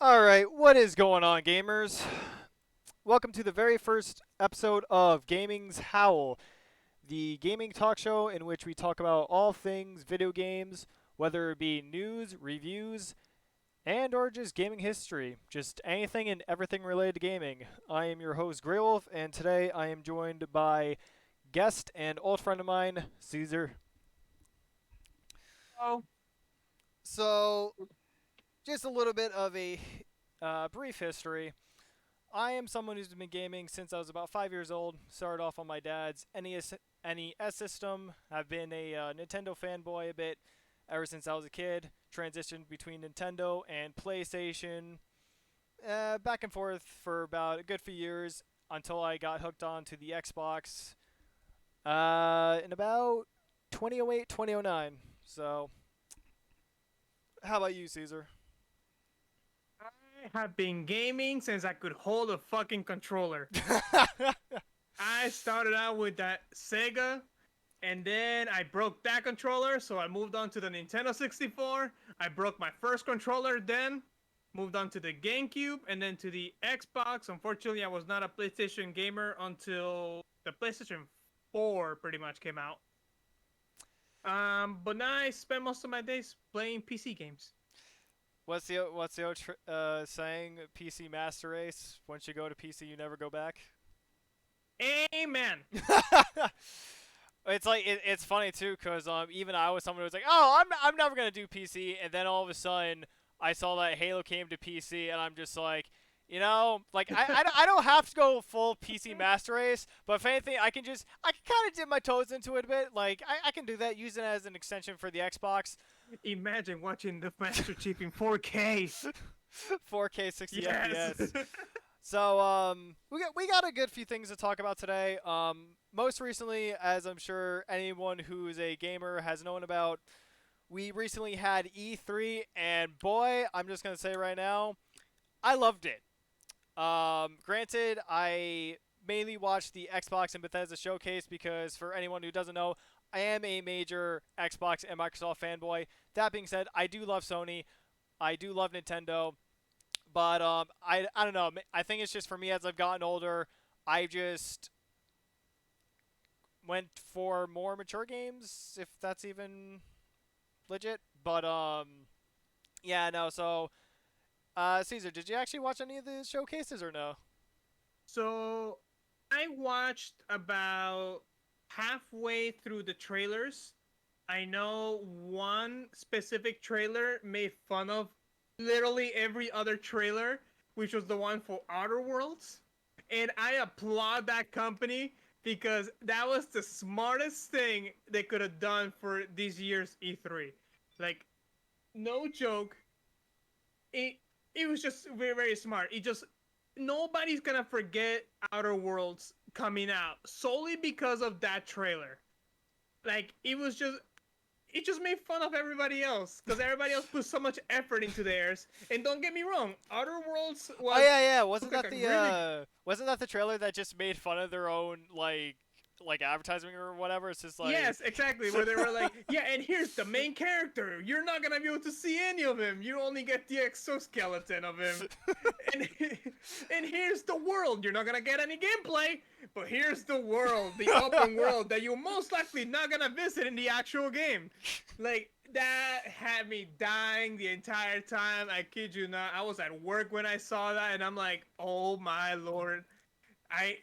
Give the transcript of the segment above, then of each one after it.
Alright, what is going on, gamers? Welcome to the very first episode of Gaming's Howl, the gaming talk show in which we talk about all things video games, whether it be news, reviews, and or just gaming history. Just anything and everything related to gaming. I am your host, Graywolf, and today I am joined by guest and old friend of mine, Caesar. Oh, So, just a little bit of a brief history. I am someone who's been gaming since I was about 5 years old. Started off on my dad's NES system. I've been a Nintendo fanboy a bit ever since I was a kid. Transitioned between Nintendo and PlayStation, back and forth for about a good few years until I got hooked on to the Xbox in about 2008, 2009. So, how about you, Caesar? I have been gaming since I could hold a fucking controller. I started out with that Sega, and then I broke that controller, so I moved on to the Nintendo 64. I broke my first controller then, moved on to the GameCube, and then to the Xbox. Unfortunately, I was not a PlayStation gamer until the PlayStation 4 pretty much came out. But now I spend most of my days playing PC games. What's the old saying? PC master race. Once you go to PC, you never go back. Amen. It's like it's funny too, cause even I was someone who was like, oh, I'm never gonna do PC, and then all of a sudden I saw that Halo came to PC, and I'm just like, like I don't have to go full PC master race, but if anything, I can kind of dip my toes into it a bit. Like I can do that, use it as an extension for the Xbox. Imagine watching the Master Chief in 4K. 4K 60 Yes. FPS. So we got a good few things to talk about today. Most recently, as I'm sure anyone who's a gamer has known about, we recently had E3, and boy, I'm just gonna say right now, I loved it. Granted, I mainly watched the Xbox and Bethesda showcase because for anyone who doesn't know, I am a major Xbox and Microsoft fanboy. That being said, I do love Sony. I do love Nintendo. But I don't know. I think it's just for me as I've gotten older, I just went for more mature games, if that's even legit. But yeah, no. So, Caesar, did you actually watch any of the showcases or no? So I watched about halfway through the trailers. I know one specific trailer made fun of literally every other trailer, which was the one for Outer Worlds. And I applaud that company because that was the smartest thing they could have done for this year's E3. Like, no joke, it it was just very very smart. It just nobody's gonna forget Outer Worlds coming out solely because of that trailer. Like it just made fun of everybody else because everybody else put so much effort into theirs. And don't get me wrong, Outer Worlds Oh was yeah, yeah. looked like a Wasn't that the trailer that just made fun of their own like advertising or whatever? It's just like yes, exactly. Where they were like, yeah, and here's the main character. You're not gonna be able to see any of him. You only get the exoskeleton of him. And and here's the world. You're not gonna get any gameplay, but here's the world, the open world that you're most likely not gonna visit in the actual game. Like that had me dying the entire time. I kid you not. I was at work when I saw that, and I'm like, oh my lord. I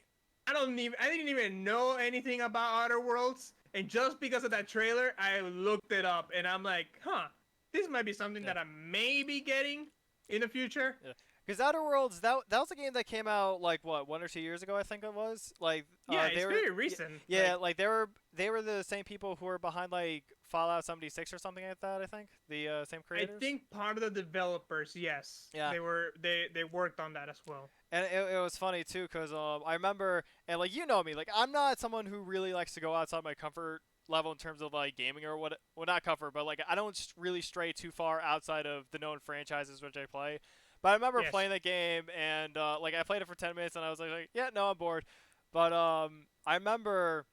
I didn't even know anything about Outer Worlds, and just because of that trailer, I looked it up, and I'm like, huh, this might be something yeah. that I may be getting in the future. Yeah. Because Outer Worlds, that was a game that came out like what 1 or 2 years ago, I think it was. Like, Yeah, they it's were, very recent. yeah, like they were the same people who were behind like Fallout 76 or something like that. I think the same I creators. think part of the developers, yes, Yeah, they worked on that as well. and it was funny too because I remember and like me, like I'm not someone who really likes to go outside my comfort level in terms of like gaming or what. Well, not comfort, but like I don't really stray too far outside of the known franchises which I play. But I remember Yes. playing the game and like I played it for 10 minutes and I was like yeah, no, I'm bored. But I remember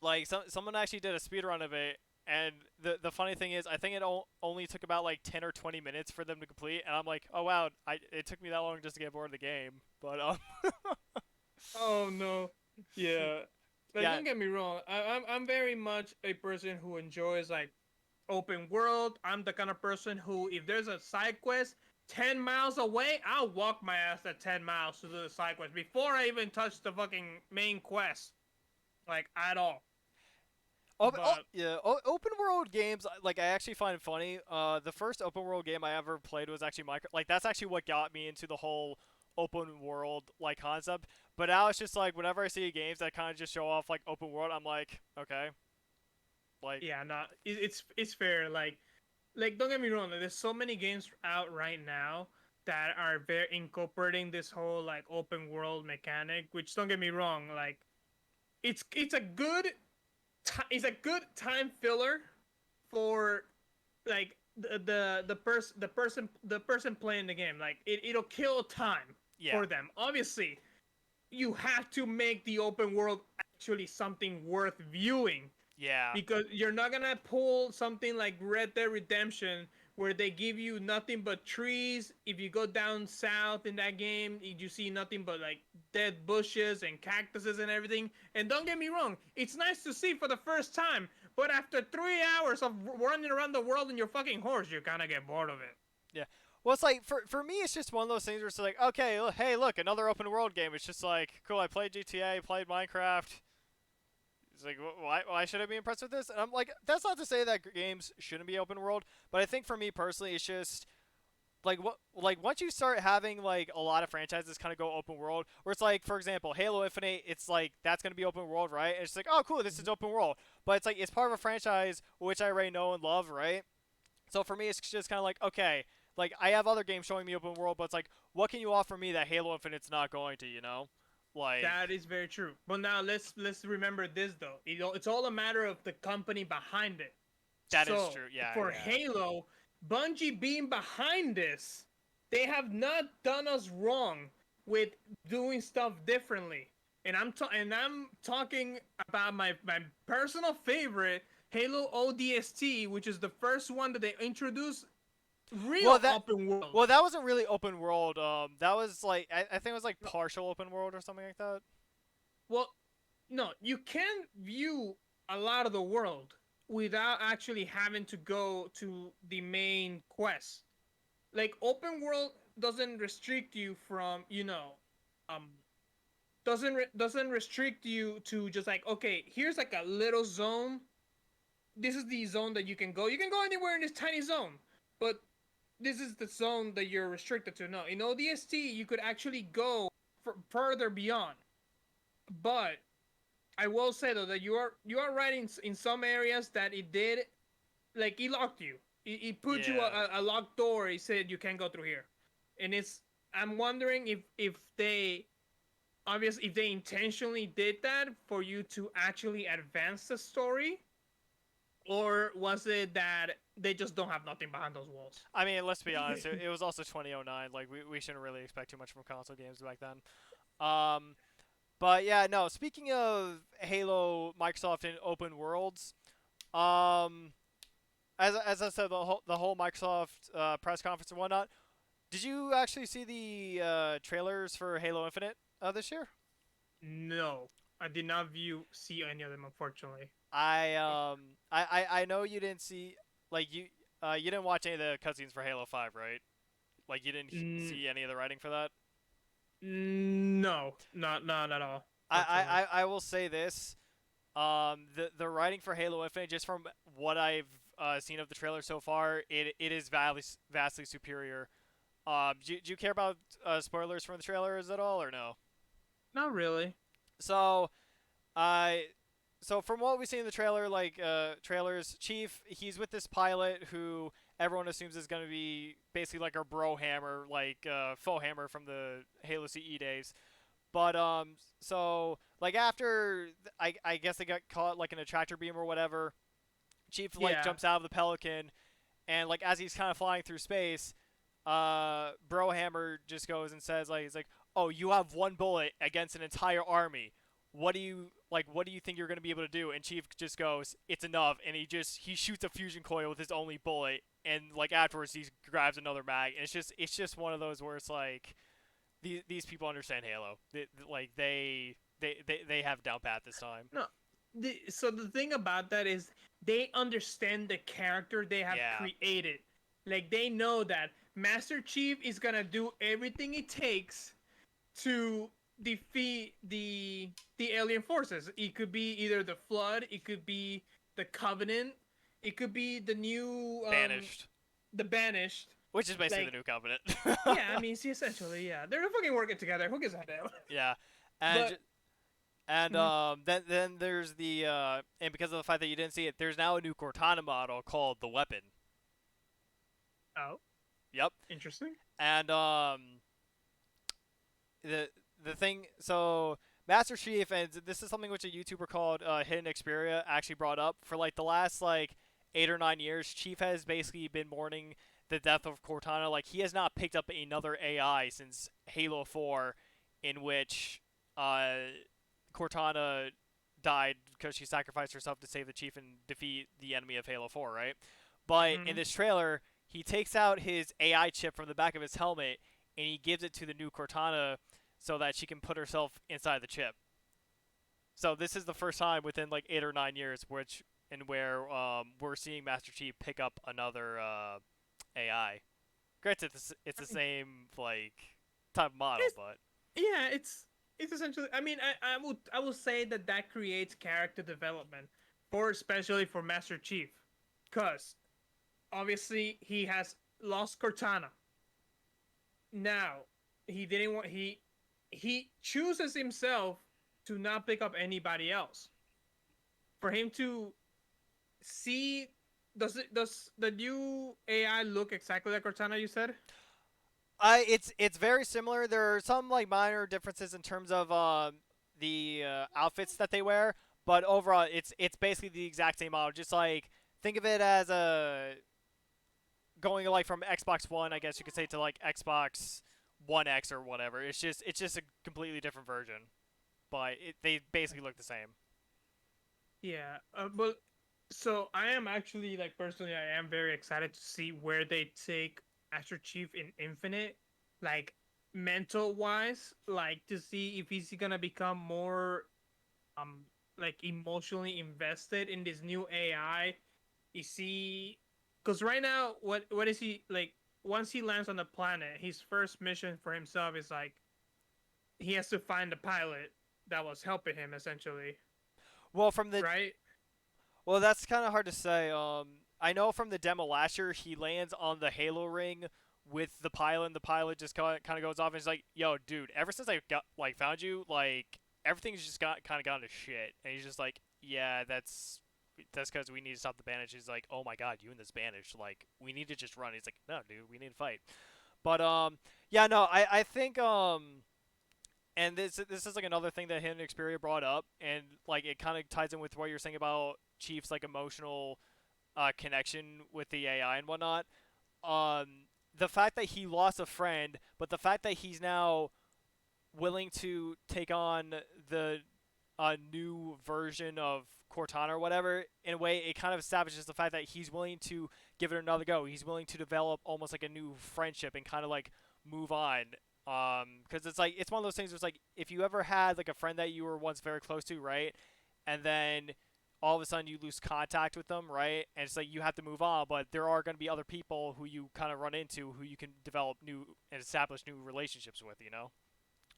like someone actually did a speed run of it And the funny thing is, I think it only took about like 10 or 20 minutes for them to complete, and I'm like, oh wow, it took me that long just to get bored of the game. But Oh no. Yeah. Like yeah, don't get me wrong. I'm very much a person who enjoys like open world. I'm the kind of person who, if there's a side quest 10 miles away, I'll walk my ass at 10 miles to do the side quest before I even touch the fucking main quest, like at all. But yeah, open world games like I actually find funny. The first open world game I ever played was actually Minecraft. Like that's actually what got me into the whole open world like concept. But now it's just like whenever I see games that kind of just show off like open world, I'm like, okay, like yeah, not it's fair. Like don't get me wrong. Like, there's so many games out right now that are very incorporating this whole like open world mechanic. Which don't get me wrong. Like it's a good it's a good time filler for like the person playing the game. Like it'll kill time yeah, for them. Obviously, you have to make the open world actually something worth viewing, yeah, because you're not gonna pull something like Red Dead Redemption where they give you nothing but trees. If you go down south in that game, you see nothing but like dead bushes and cactuses and everything. And don't get me wrong, it's nice to see for the first time, but after 3 hours of running around the world on your fucking horse, you kind of get bored of it. yeah. Well, it's like for me, it's just one of those things where it's like, okay, hey, look, another open world game. It's just like, cool. I played GTA, played Minecraft. It's like, why should I be impressed with this? And I'm like, that's not to say that games shouldn't be open world, but I think for me personally, it's just like once you start having like a lot of franchises kind of go open world, where it's like, for example, Halo Infinite, it's like that's gonna be open world, right? And it's like, oh, cool, this is open world, but it's like it's part of a franchise which I already know and love, right? So for me, it's just kind of like, okay, like I have other games showing me open world, but it's like, what can you offer me that Halo Infinite's not going to, you know? Like That is very true. But now let's remember this though. It's all a matter of the company behind it. that is So true. Yeah, for yeah. Halo, Bungie being behind this, they have not done us wrong with doing stuff differently. And I'm talking about my personal favorite, Halo ODST, which is the first one that they introduced Well, real that open world. well, that wasn't really open world. That was like I think it was like partial open world or something like that. Well, no, you can view a lot of the world without actually having to go to the main quest. Like open world doesn't restrict you from, um doesn't restrict you to just like, okay, here's like a little zone. This is the zone that you can go. You can go anywhere in this tiny zone. But this is the zone that you're restricted to. No, in ODST you could actually go further beyond. But I will say though that you are right in some areas that it did, like it locked you. It put you Yeah. a locked door. It said you can't go through here, and I'm wondering if they obviously if they intentionally did that for you to actually advance the story, or was it that they just don't have nothing behind those walls? I mean, let's be honest. It was also 2009. Like we shouldn't really expect too much from console games back then. Um, but yeah, no. Speaking of Halo, Microsoft, and open worlds, um, as I said, the whole Microsoft press conference and whatnot. Did you actually see the trailers for Halo Infinite this year? No, I did not see any of them, unfortunately. I know you didn't see like you didn't watch any of the cutscenes for Halo 5, right? Like you didn't N- see any of the writing for that. no, not at all, I, unfortunately. I will say this. The writing for Halo Infinite, just from what I've seen of the trailer so far, it is vastly superior. Do you care about spoilers from the trailers at all or no? Not really. So, I so from what we see in the trailer, like trailers, Chief, he's with this pilot who everyone assumes is going to be basically like our bro hammer, like faux hammer from the Halo CE days. But so like after I guess they got caught like in a tractor beam or whatever. Chief like Yeah, jumps out of the Pelican, and like as he's kind of flying through space, Brohammer just goes and says like he's like, "Oh, you have one bullet against an entire army. what do you like? What do you think you're gonna be able to do? And Chief just goes, "It's enough," and he shoots a fusion coil with his only bullet, and like afterwards he grabs another mag, and it's just one of those where it's like these people understand Halo. They have down pat this time. No, so the thing about that is they understand the character they have Yeah, created. Like they know that Master Chief is gonna do everything it takes to defeat the alien forces. It could be either the Flood, it could be the Covenant, it could be the new banished, the Banished. which is basically Like, the new covenant. yeah, I mean, see, essentially, yeah, they're fucking working together. Who gives a damn? Yeah, and But and mhm. then there's the and because of the fact that you didn't see it, there's now a new Cortana model called the Weapon. Oh, Yep, interesting. and the the thing so Master Chief, and this is something which a YouTuber called Hidden Xperia actually brought up for like the last like 8 or 9 years. Chief has basically been mourning the death of Cortana. Like he has not picked up another AI since Halo 4, in which uh, Cortana died because she sacrificed herself to save the Chief and defeat the enemy of Halo 4, right? But in Hmm. this trailer, he takes out his AI chip from the back of his helmet and he gives it to the new Cortana so that she can put herself inside the chip. So this is the first time within like 8 or 9 years where we're seeing Master Chief pick up another AI. Granted, it's the same like type of model, It's, but yeah, it's essentially. I mean, I would say that that creates character development for especially for Master Chief, cause obviously he has lost Cortana. Now he didn't want he chooses himself to not pick up anybody else. For him to see, does the new AI look exactly like Cortana? You said. it's very similar. There are some like minor differences in terms of the outfits that they wear, but overall it's basically the exact same model. Just like think of it as a going like from Xbox One, I guess you could say, to like Xbox One X or whatever. It's just a completely different version, but they basically look the same. Yeah, but so I am actually like personally, I am very excited to see where they take Master Chief in Infinite, like mental wise, like to see if he's gonna become more um like emotionally invested in this new AI. Is he? Because right now, what is he like? Once he lands on the planet, his first mission for himself is like he has to find the pilot that was helping him essentially, Well, from the right? well, that's kind of hard to say. I know from the demo last year, he lands on the Halo ring with the pilot, and the pilot just kind of goes off and is like, "Yo, dude, ever since I got like found you, like everything's just got kind of gone to shit." And he's just like, "Yeah, that's because we need to stop the bandage." He's like, "Oh my god, you and this bandage, like we need to just run." He's like, "No, dude, we need to fight." But yeah, no, I think and this is like another thing that Hidden Xperia brought up, and like it kind of ties in with what you're saying about Chief's like emotional connection with the AI and whatnot. The fact that he lost a friend, but the fact that he's now willing to take on the new version of Cortana or whatever, in a way, it kind of establishes the fact that he's willing to give it another go. He's willing to develop almost like a new friendship and kind of like move on. Because it's like it's one of those things where it's like if you ever had like a friend that you were once very close to, right, and then all of a sudden you lose contact with them, right, and it's like you have to move on, but there are going to be other people who you kind of run into who you can develop new and establish new relationships with, you know.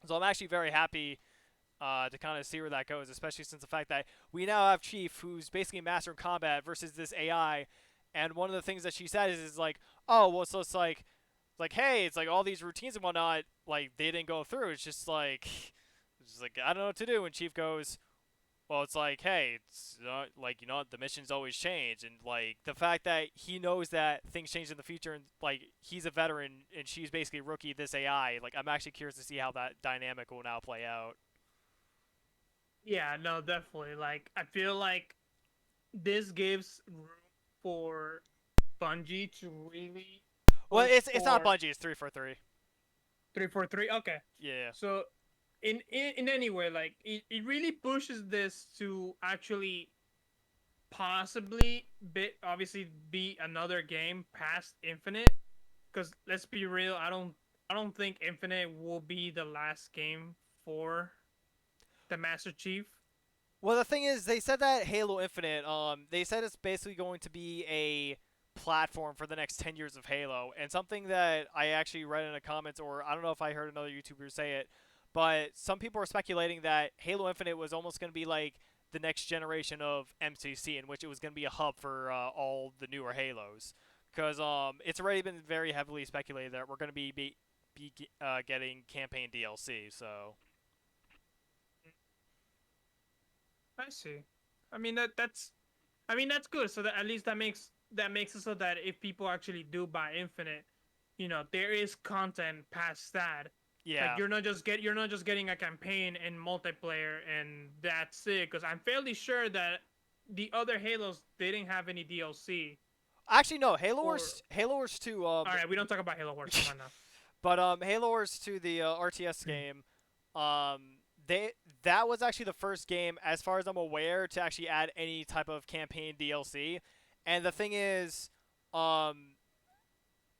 So I'm actually very happy to kind of see where that goes, especially since the fact that we now have Chief, who's basically a master in combat, versus this AI. And one of the things that she said is like, oh, well, so it's like, hey, it's like all these routines and whatnot, like they didn't go through. It's just like I don't know what to do. And Chief goes, well, it's like, hey, it's not like the missions always change, and like the fact that he knows that things change in the future, and like he's a veteran and she's basically a rookie. This AI, like I'm actually curious to see how that dynamic will now play out. Yeah, no, definitely. Like, I feel like this gives room for Bungie to really Well, push it's not for Bungie. It's 343. 343. Okay, Yeah. so in any way, like it really pushes this to actually possibly obviously be another game past Infinite. Because let's be real, I don't think Infinite will be the last game for the Master Chief. Well, the thing is, they said that Halo Infinite, they said it's basically going to be a platform for the next 10 years of Halo, and something that I actually read in the comments, or I don't know if I heard another YouTuber say it, but some people are speculating that Halo Infinite was almost going to be like the next generation of MCC, in which it was going to be a hub for all the newer Halos, because it's already been very heavily speculated that we're going to be getting campaign DLC. So I see. I mean that's good. So that at least that makes it so that if people actually do buy Infinite, there is content past that. Like yeah. you're not just getting a campaign and multiplayer and that's it. Because I'm fairly sure that the other Halos didn't have any DLC. Actually, no. Halo Or Wars, Halo Wars 2. all right, we don't talk about Halo Wars. Come on now. But Halo Wars 2, the RTS game, they that was actually the first game, as far as I'm aware, to actually add any type of campaign DLC. And the thing is, um,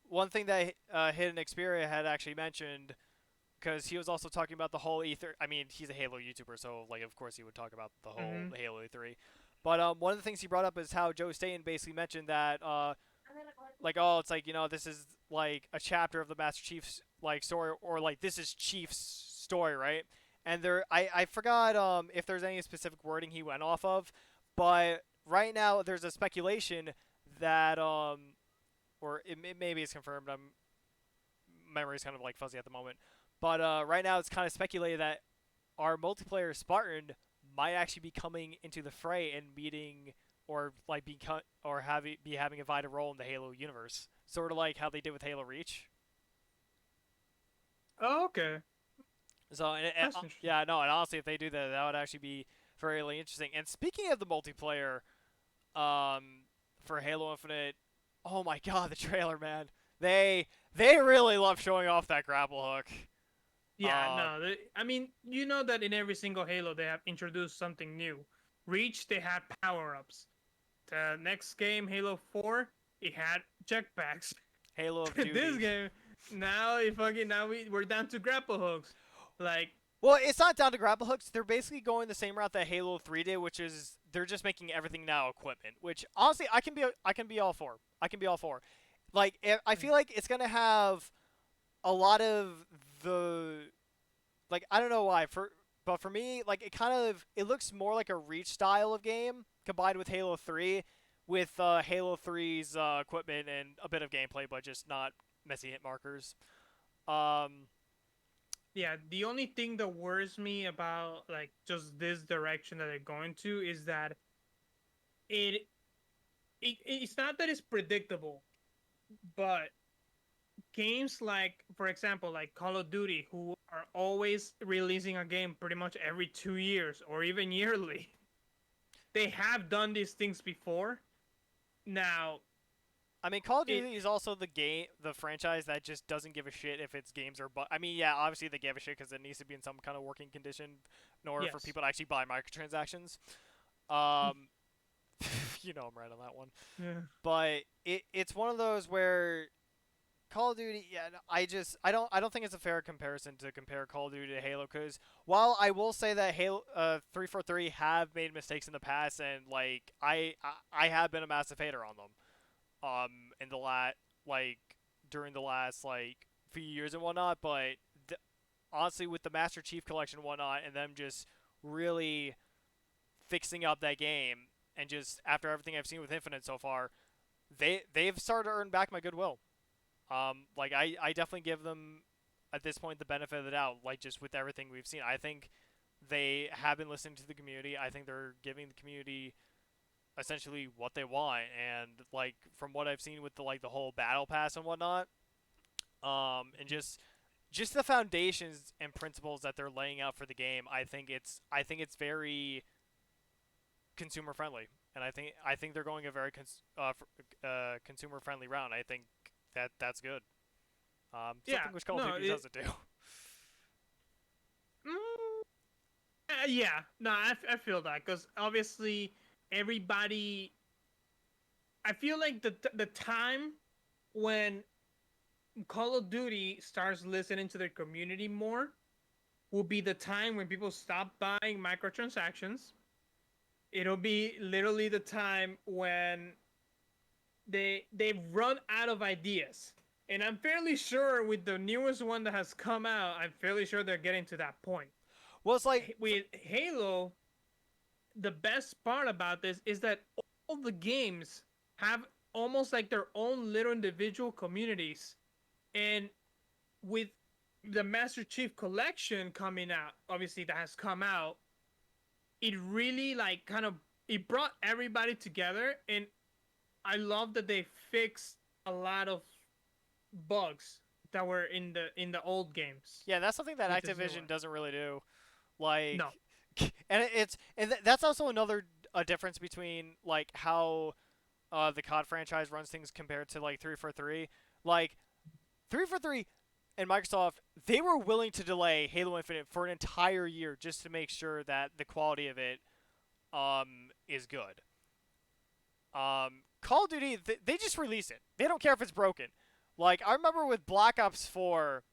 one thing that Hidden Xperia had actually mentioned, because he was also talking about the whole E3. I mean, he's a Halo YouTuber, so like, of course, he would talk about the whole Mm-hmm. Halo E3. But one of the things he brought up is how Joe Staten basically mentioned that like, oh, it's like, this is like a chapter of the Master Chief's like story, or like this is Chief's story, right? And I forgot if there's any specific wording he went off of, but right now there's a speculation that or maybe it's confirmed. I'm memory's kind of like fuzzy at the moment, but right now it's kind of speculated that our multiplayer Spartan might actually be coming into the fray and meeting, or like be having a vital role in the Halo universe, sort of like how they did with Halo Reach. Oh, okay. So That's interesting. yeah, no, and honestly, if they do that, that would actually be very interesting. And speaking of the multiplayer, for Halo Infinite, oh my God, the trailer, man, they really love showing off that grapple hook. Yeah, no. I mean, you know that in every single Halo they have introduced something new. Reach, they had power ups. The next game, Halo 4, it had jetpacks. Halo of This Duty. game, now we're down to grapple hooks. Like, Well, it's not down to grapple hooks. They're basically going the same route that Halo 3 did, which is they're just making everything now equipment. Which honestly, I can be all for. I can be all for. Like, I feel like it's gonna have a lot of the like, I don't know why, but for me, like, it looks more like a Reach style of game combined with Halo 3, with Halo 3's equipment and a bit of gameplay, but just not messy hit markers. Um, yeah, the only thing that worries me about like just this direction that they're going to is that it, it's not that it's predictable, but games like, for example, like Call of Duty, who are always releasing a game pretty much every 2 years or even yearly, they have done these things before. Now, I mean, Call of it Duty is also the franchise that just doesn't give a shit if its games are. I mean, yeah, obviously they give a shit because it needs to be in some kind of working condition in order for yes, people to actually buy microtransactions. Um, I'm right on that one. yeah, But it's one of those where Call of Duty, yeah, no, I don't think it's a fair comparison to compare Call of Duty to Halo, because while I will say that Halo 343 have made mistakes in the past, and like I have been a massive hater on them in the like during the last like few years and whatnot, but honestly, with the Master Chief Collection and whatnot, and them just really fixing up that game, and just after everything I've seen with Infinite so far, they've started to earn back my goodwill. Like, I definitely give them at this point the benefit of the doubt. Like, just with everything we've seen, I think they have been listening to the community. I think they're giving the community essentially what they want, and like from what I've seen with the whole battle pass and whatnot, and just the foundations and principles that they're laying out for the game, I think it's very consumer friendly, and I think they're going a very consumer friendly route. I think that's good. yeah. Something which Call of No, Duty doesn't do. Yeah, no, I feel that because obviously everybody. I feel like the time when Call of Duty starts listening to their community more will be the time when people stop buying microtransactions. It'll be literally the time when they've run out of ideas. And I'm fairly sure with the newest one that has come out, I'm fairly sure they're getting to that point. Well, it's like With Halo, the best part about this is that all the games have almost like their own little individual communities. And with the Master Chief Collection coming out, obviously that has come out, it really like kind of it brought everybody together, and I love that they fixed a lot of bugs that were in the old games yeah, that's something that with this new Activision one. doesn't really do. Like, No. and that's also another a difference between like how the COD franchise runs things compared to like 343. Like 343 and Microsoft, they were willing to delay Halo Infinite for an entire year just to make sure that the quality of it is good. Call of Duty, they just release it. They don't care if it's broken. Like I remember with Black Ops 4,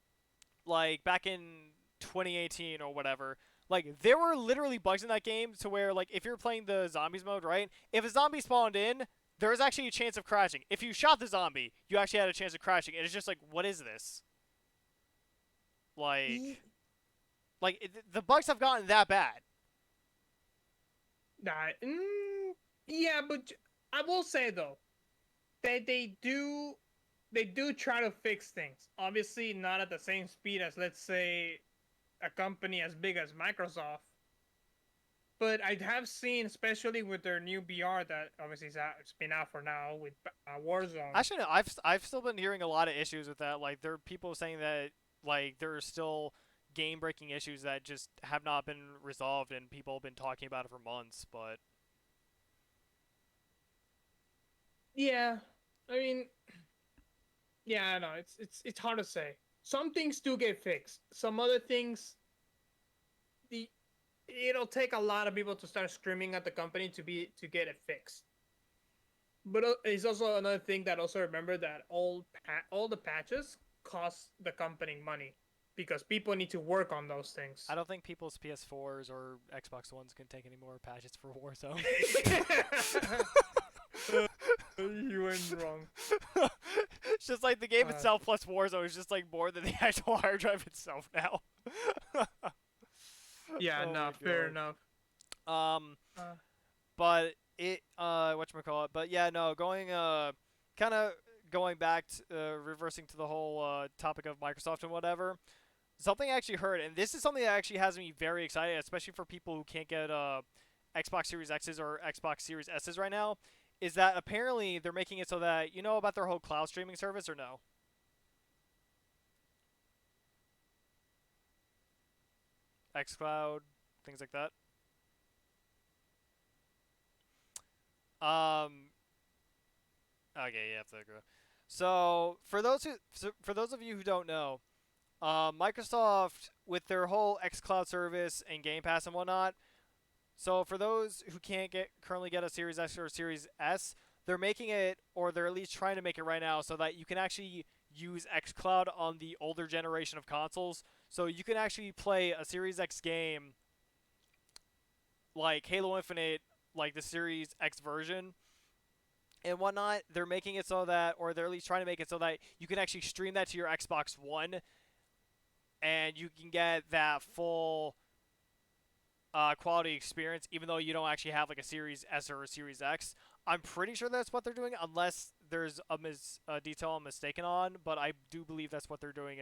like back in 2018 or whatever, like there were literally bugs in that game to where like if you're playing the zombies mode, right? If a zombie spawned in, there was actually a chance of crashing. If you shot the zombie, you actually had a chance of crashing. And it's just like, what is this? Like, E- the bugs have gotten that bad. Nah, yeah, but I will say though, they do try to fix things. Obviously, not at the same speed as let's say a company as big as Microsoft. But I have seen, especially with their new BR that obviously it's been out for now with Warzone. Actually, no, I've still been hearing a lot of issues with that. Like there are people saying that like there are still game breaking issues that just have not been resolved, and people have been talking about it for months. But Yeah, I mean, yeah, I know it's hard to say. Some things do get fixed. Some other things, the it'll take a lot of people to start screaming at the company to get it fixed. But it's also another thing that also remember that all the patches cost the company money because people need to work on those things. I don't think people's PS4s or Xbox Ones can take any more patches for Warzone. You weren't wrong. It's just like the game Uh, itself plus Warzone is just like more than the actual hard drive itself now. yeah, Oh no, my fair enough. god. Uh, But it whatchamacallit, but yeah, no, going kind of going back to, reversing to the whole topic of Microsoft and whatever. Something I actually heard, and this is something that actually has me very excited, especially for people who can't get Xbox Series X's or Xbox Series S's right now, is that apparently they're making it so that you know about their whole cloud streaming service or no? XCloud, things like that. Um, okay, you have to agree. So for those of you who don't know, Microsoft with their whole XCloud service and Game Pass and whatnot. So for those who can't currently get a Series X or a Series S, they're making it, or they're at least trying to make it right now, so that you can actually use XCloud on the older generation of consoles. So you can actually play a Series X game like Halo Infinite, like the Series X version and whatnot. They're making it so that, or they're at least trying to make it so that you can actually stream that to your Xbox One, and you can get that full quality experience, even though you don't actually have like a Series S or a Series X. I'm pretty sure that's what they're doing, unless there's a detail I'm mistaken on. But I do believe that's what they're doing.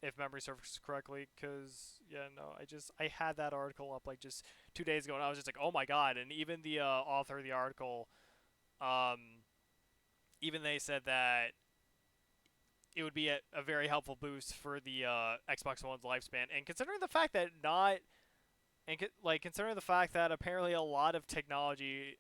If memory serves correctly, because yeah, no, I had that article up like just 2 days ago, and I was just like, oh my god! And even the author of the article, um, even they said that it would be a very helpful boost for the Xbox One's lifespan, and considering the fact that not and like considering the fact that apparently a lot of technology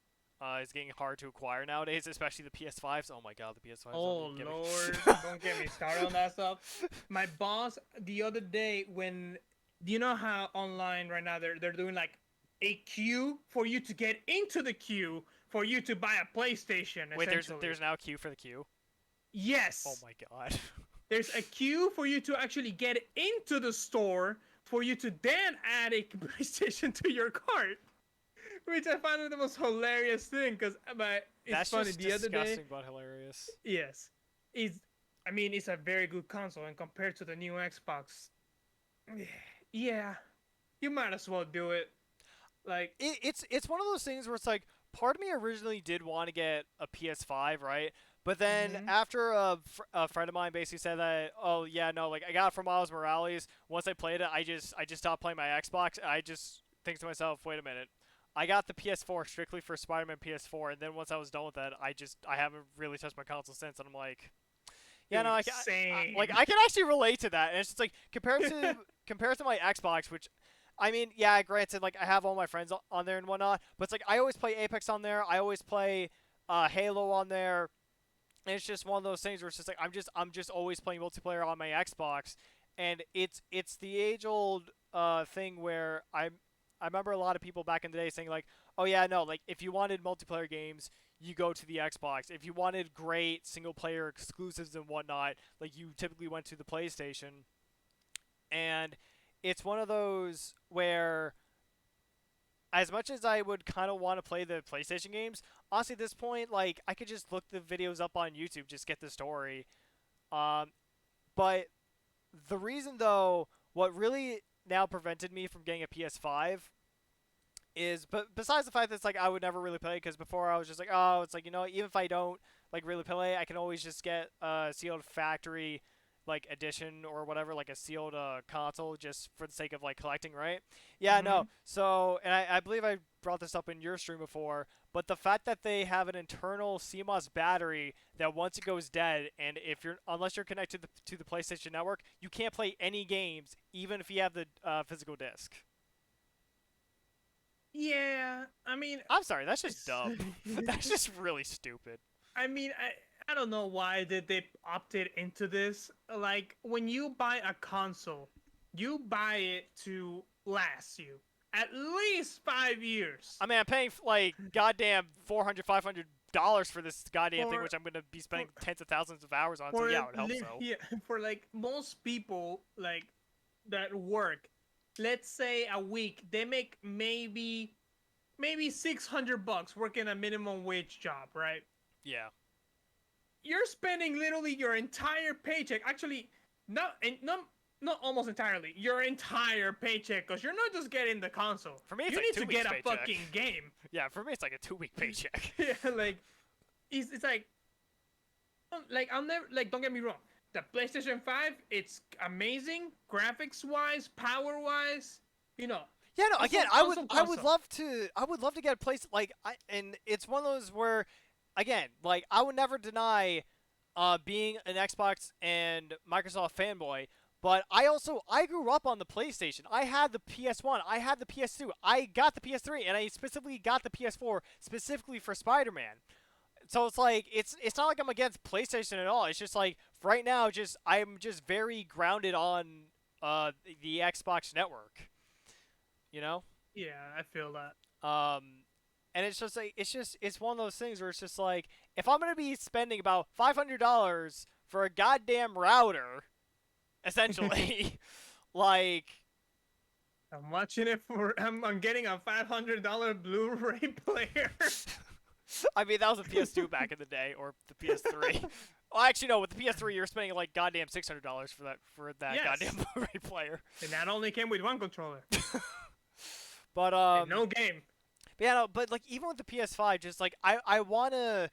is getting hard to acquire nowadays, especially the PS5s. Oh my god, the PS5s! Don't oh even Lord, get me. don't get me started on that stuff. My boss the other day when Do you know how online right now they're doing like a queue for you to get into the queue for you to buy a PlayStation Wait, essentially? there's now a queue for the queue. Oh Yes. my god. There's a queue for you to actually get into the store for you to then add a PlayStation to your cart, which I found the most hilarious thing. But it's That's funny. just The other day, disgusting but hilarious. yes, it's. I mean, it's a very good console, and compared to the new Xbox, yeah, you might as well do it. Like, It's one of those things where it's like part of me originally did want to get a PS5, right? But then mm-hmm. after a friend of mine basically said that, oh yeah, no, like I got it from Miles Morales. Once I played it, I just stopped playing my Xbox. I just think to myself, wait a minute, I got the PS4 strictly for Spider-Man PS4, and then once I was done with that, I haven't really touched my console since. And I'm like, yeah, no, Dude, like same. I can actually relate to that. And it's just like compared to my Xbox, which I mean, yeah, granted, like I have all my friends on there and whatnot, but it's like I always play Apex on there. I always play Halo on there, and it's just one of those things where it's just like I'm just always playing multiplayer on my Xbox, and it's the age old thing where I remember a lot of people back in the day saying like, oh yeah, no, like if you wanted multiplayer games, you go to the Xbox. If you wanted great single player exclusives and whatnot, like you typically went to the PlayStation. And it's one of those where as much as I would kind of want to play the PlayStation games, honestly at this point, like I could just look the videos up on YouTube, just get the story. Um, but the reason though, what really now prevented me from getting a PS5 is, but besides the fact that it's like I would never really play because before I was just like, oh, it's like even if I don't like really play, I can always just get a sealed factory like edition or whatever, like a sealed console just for the sake of like collecting, right? Yeah, no. mm-hmm. So, and I believe I brought this up in your stream before, but the fact that they have an internal CMOS battery that once it goes dead, and if you're unless you're connected to the PlayStation Network, you can't play any games, even if you have the physical disc. Yeah, I mean, I'm sorry, that's just it's, dumb. That's just really stupid. I mean, I don't know why did they opted into this. Like when you buy a console, you buy it to last you at least 5 years. I mean, I'm paying like goddamn $400, $500 for this goddamn thing, For which I'm gonna be for spending tens of thousands of hours on. So for yeah, it would help. So yeah, for like most people like that work, let's say a week, they make maybe $600 working a minimum wage job, right? yeah, You're spending literally your entire paycheck. Actually, not almost entirely. Your entire paycheck, because you're not just getting the console. for me it's You like need two to weeks get a paycheck. fucking game. Yeah, for me it's like a 2 week paycheck. Yeah, like it's like I'll never like. Don't get me wrong. The PlayStation 5, it's amazing graphics wise, power wise. You know, Yeah, no. Again, awesome, I would awesome I would console. love to get a place like and it's one of those where, again, like I would never deny, being an Xbox and Microsoft fanboy. But I grew up on the PlayStation. I had the PS1. I had the PS2. I got the PS3, and I specifically got the PS4 specifically for Spider-Man. So it's like it's not like I'm against PlayStation at all. It's just like right now, just I'm just very grounded on the Xbox network. You know. Yeah, I feel that. Um, and it's just like it's one of those things where it's just like if I'm gonna be spending about $500 for a goddamn router, essentially, like I'm watching it for. I'm getting a $500 Blu-ray player. I mean that was a PS2 back in the day or the PS3. Well, actually no, with the PS3 you're spending like goddamn $600 for that Yes, goddamn Blu-ray player. and that only came with one controller But and no game. but yeah, no, but like even with the PS5, just like I wanna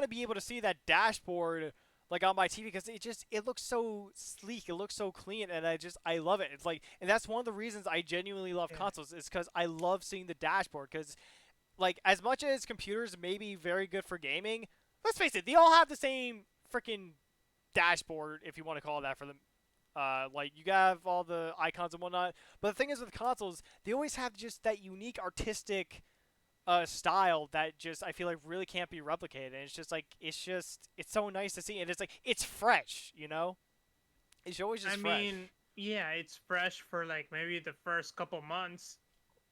be able to see that dashboard like on my TV because it looks so sleek, it looks so clean, and I love it. It's like, and that's one of the reasons I genuinely love Yeah. consoles is because I love seeing the dashboard. Because like as much as computers may be very good for gaming, let's face it, they all have the same freaking dashboard if you want to call it that for them. Like you have all the icons and whatnot, but the thing is with consoles, they always have just that unique artistic style that just I feel like really can't be replicated. And it's just like it's so nice to see, and it's like it's fresh, you know. It's always I just mean, fresh. yeah, it's fresh for like maybe the first couple months,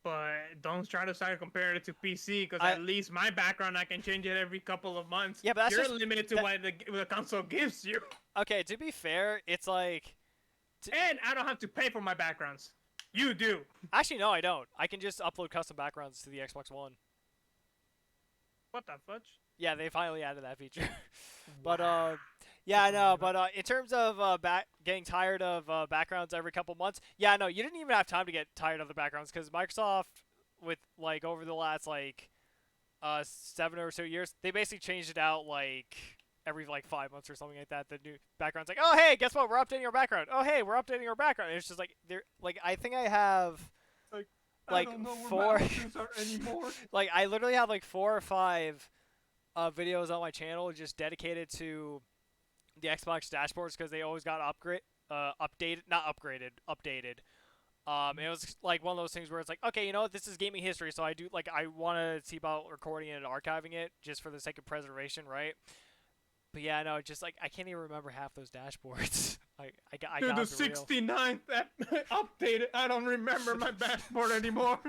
but don't try to start comparing it to PC because I at least my background I can change it every couple of months. Yeah, but that's You're just limited to that. what the console gives you, Okay, to be fair, it's like and I don't have to pay for my backgrounds. You do. actually no, I don't. I can just upload custom backgrounds to the Xbox One. What the fudge? Yeah, they finally added that feature. But Wow. yeah, Took I a long know. time. But in terms of getting tired of backgrounds every couple months, yeah, no, you didn't even have time to get tired of the backgrounds because Microsoft, with like over the last like 7 or so years, they basically changed it out like every like 5 months or something like that. The new background's like, oh hey, guess what? We're updating our background. Oh hey, we're updating our background. And it's just like they're like I think I have Like I like don't know where my four options are anymore. like I literally have like 4 or 5 videos on my channel just dedicated to the Xbox dashboards because they always got updated, not upgraded, updated. It was like one of those things where it's like, okay, you know what, this is gaming history, so I want to see about recording it and archiving it just for the sake of preservation, right? But yeah, no, just like I can't even remember half those dashboards. I Dude, the gotta be real. 69th updated. I don't remember my dashboard anymore.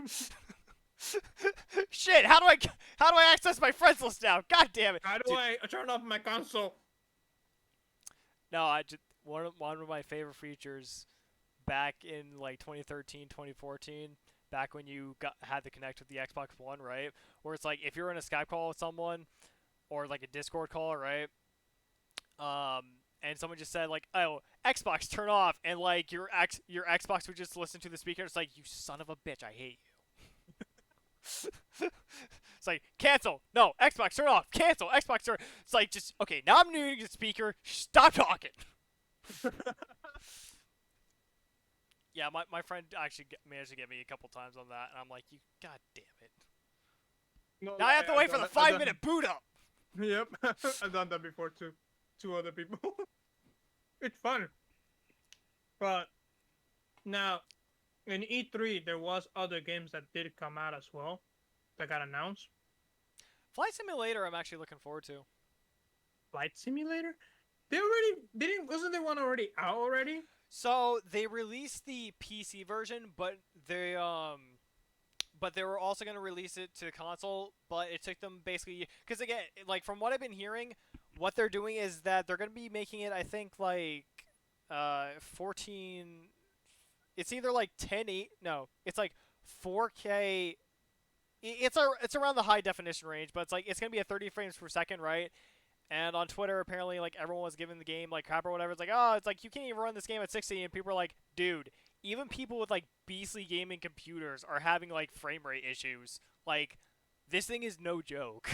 Shit, how do I access my friends list now? God damn it. How do Dude, I turn off my console? no, I just one of my favorite features back in like 2013, 2014, back when you had to connect with the Xbox One, right? Where it's like if you're in a Skype call with someone or like a Discord call, right? Um, and someone just said like, "Oh, Xbox, turn off," and like your Xbox would just listen to the speaker. It's like, "You son of a bitch, I hate you." It's like cancel. No, Xbox, turn off. Cancel. Xbox, turn. It's like just okay. Now I'm muting the speaker. Stop talking. Yeah, my friend actually managed to get me a couple times on that, and I'm like, you, god damn it. No, Now I have to wait for the 5 minute boot up. Yep, I've done that before too. To other people. It's fun. But now, in E3, there was other games that did come out as well that got announced. Flight Simulator, I'm actually looking forward to. Flight Simulator. They already didn't. Wasn't there one already out already? So they released the PC version, but they were also going to release it to console, but it took them basically because again, like from what I've been hearing, what they're doing is that they're going to be making it I think like 14, it's either like 1080, no, it's like 4K. It's around the high definition range, but it's like it's going to be at 30 frames per second, right? And on Twitter, apparently, like everyone was giving the game like crap or whatever. It's like, oh, it's like you can't even run this game at 60, and people are like, dude, even people with like beastly gaming computers are having like frame rate issues. Like, this thing is no joke.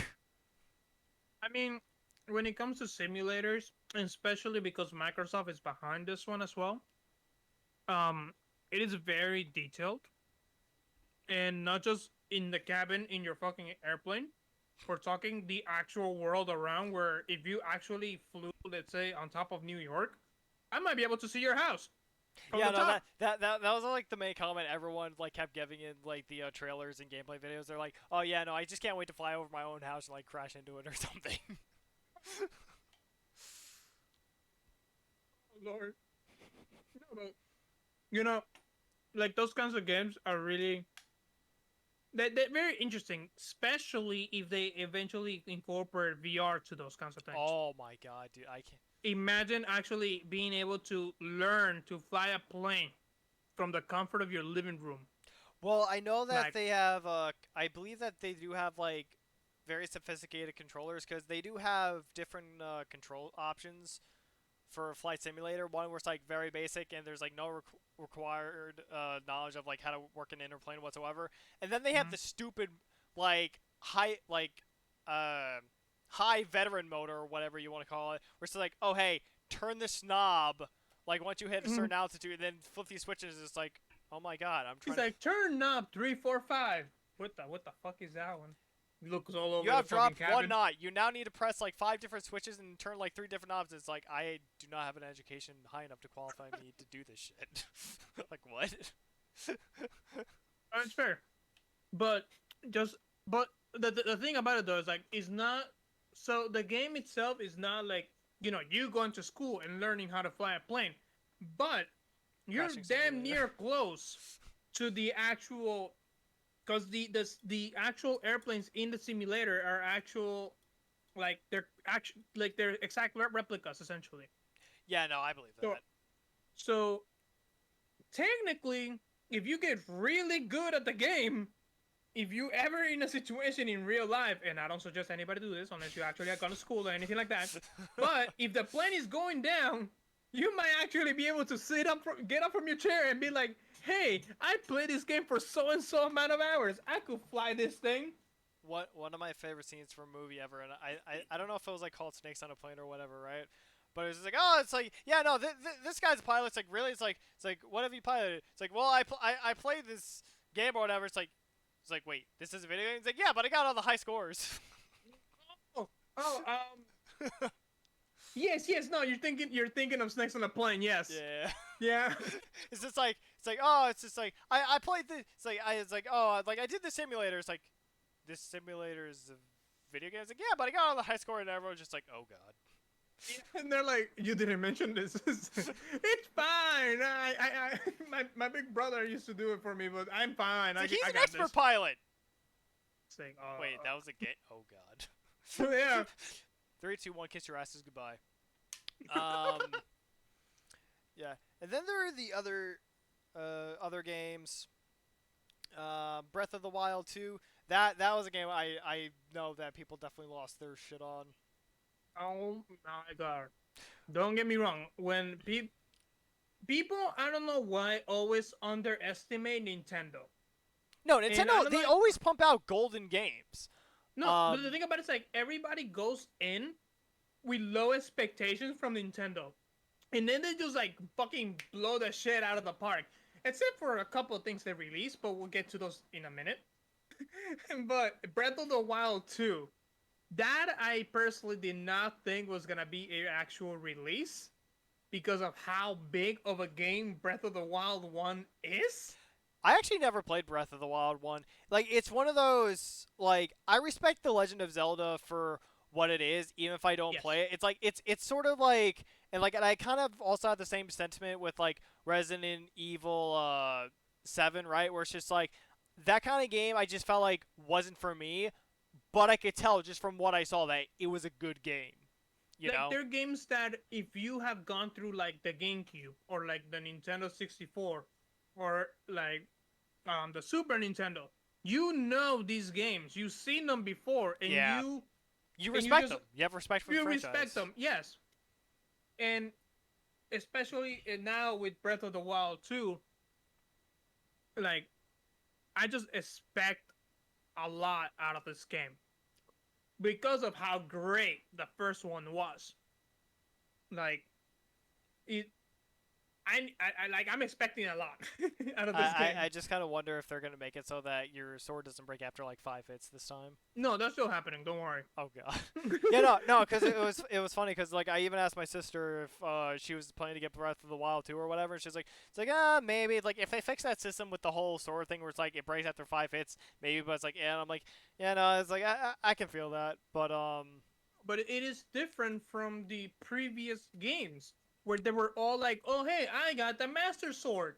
I mean, when it comes to simulators, and especially because Microsoft is behind this one as well, it is very detailed, and not just in the cabin in your fucking airplane. We're talking the actual world around where if you actually flew, let's say, on top of New York, I might be able to see your house from Yeah, the no, top. that was like the main comment everyone like kept giving in like the trailers and gameplay videos. They're like, oh yeah, no, I just can't wait to fly over my own house and like crash into it or something. Lord. No, but, you know, like those kinds of games are really they're very interesting, especially if they eventually incorporate VR to those kinds of things. Oh my god, dude, I can't. Imagine actually being able to learn to fly a plane from the comfort of your living room. Well, I know that Like, they have. I believe that they do have like very sophisticated controllers because they do have different control options for Flight Simulator. One where it's like very basic and there's like no required knowledge of like how to work an interplane whatsoever. And then they have mhm. the stupid like uh high veteran mode or whatever you want to call it, where it's like, oh hey, turn this knob like once you hit a certain altitude, and then flip these switches. It's like, oh my god, I'm He's trying to. like, turn knob 345. What the fuck is that one? He looks all You over the have fucking dropped one cabin. knot. You now need to press like 5 different switches and turn like 3 different knobs. It's like I do not have an education high enough to qualify me to do this shit. Like what? It's fair, but but the thing about it though is like it's not. So the game itself is not like you going to school and learning how to fly a plane, but You're Crashing damn simulator. near close to the actual, because the actual airplanes in the simulator are actual, like they're exact replicas essentially. Yeah, no, I believe So that. so technically, if you get really good at the game, if you ever in a situation in real life, and I don't suggest anybody do this unless you actually have gone to school or anything like that, but if the plane is going down, you might actually be able to get up from your chair and be like, hey, I played this game for so and so amount of hours. I could fly this thing. One of my favorite scenes from a movie ever, and I don't know if it was like called Snakes on a Plane or whatever, right? But it was just like, oh, it's like, yeah, no, this guy's a pilot. It's like, really? It's like, what have you piloted? It's like, well, I played this game or whatever. It's like, wait, this is a video game? It's like, yeah, but I got all the high scores. Oh, oh, yes, yes. No, you're thinking of Snakes on a Plane. Yes, Yeah. yeah. It's like, oh, it's just like, I played this. It's like, oh, like I did the simulator. It's like, this simulator is a video game. It's like, yeah, but I got all the high score, and everyone's just like, oh god. And they're like, you didn't mention this. It's fine. My big brother used to do it for me, but I'm fine. It's like, I he's an got expert this. pilot. It's like, oh, Wait, that was a game. Oh god. yeah. 3, 2, 1, kiss your asses goodbye. Um, yeah, and then there are the other games. Breath of the Wild 2. That was a game I know that people definitely lost their shit on. Oh my god. Don't get me wrong. When people, I don't know why, always underestimate Nintendo. No, And Nintendo, they always pump out golden games. No, but the thing about it is like everybody goes in with low expectations from Nintendo, and then they just like fucking blow the shit out of the park. Except for a couple of things they released, but we'll get to those in a minute. But Breath of the Wild 2, that I personally did not think was gonna be an actual release because of how big of a game Breath of the Wild 1 is. I actually never played Breath of the Wild 1. Like, it's one of those, like, I respect The Legend of Zelda for what it is, even if I don't Yes. play it. It's like, it's sort of like, and I kind of also have the same sentiment with, like, Resident Evil 7, right? Where it's just like, that kind of game I just felt like wasn't for me, but I could tell just from what I saw that it was a good game. You Like know? they're games that if you have gone through like the GameCube or like the Nintendo 64 or like the Super Nintendo, you know these games. You've seen them before, and Yeah. you You and respect them. You have respect for the you franchise. respect them. Yes, and especially now with Breath of the Wild 2, like I just expect a lot out of this game because of how great the first one was. Like it, I'm expecting a lot out of this game. I just kind of wonder if they're gonna make it so that your sword doesn't break after like 5 hits this time. No, that's still happening. Don't worry. Oh god. Yeah, no, because it was funny because like I even asked my sister if she was planning to get Breath of the Wild 2 or whatever, and she's like, it's like maybe like if they fix that system with the whole sword thing where it's like it breaks after 5 hits, maybe, but it's like yeah, and I'm like yeah, no, it's like I can feel that, but But it is different from the previous games where they were all like, "Oh, hey, I got the Master Sword.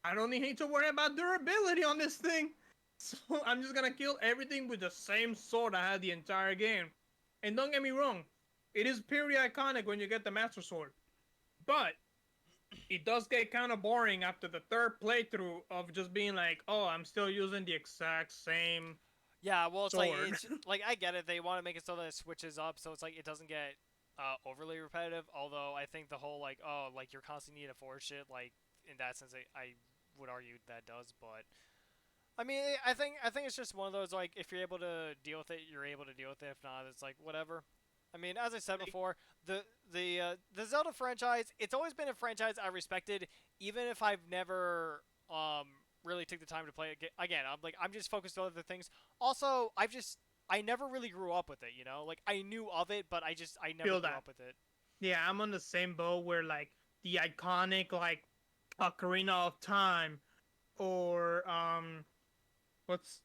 I don't need to worry about durability on this thing. So I'm just gonna kill everything with the same sword I had the entire game." And don't get me wrong, it is pretty iconic when you get the Master Sword, but it does get kind of boring after the third playthrough of just being like, "Oh, I'm still using the exact same." yeah, well, it's Sword. like I get it. They want to make it so that it switches up, so it's like it doesn't get overly repetitive. Although I think the whole like like you're constantly needing to force shit, like in that sense, I would argue that does. But I mean, I think it's just one of those like if you're able to deal with it, you're able to deal with it. If not, it's like whatever. I mean, as I said before, the Zelda franchise, it's always been a franchise I respected, even if I've never really took the time to play it again. I'm just focused on other things. Also, I never really grew up with it, you know? Like I knew of it, but I never Feel grew that. up with it. Yeah, I'm on the same boat where like the iconic like Ocarina of Time or what's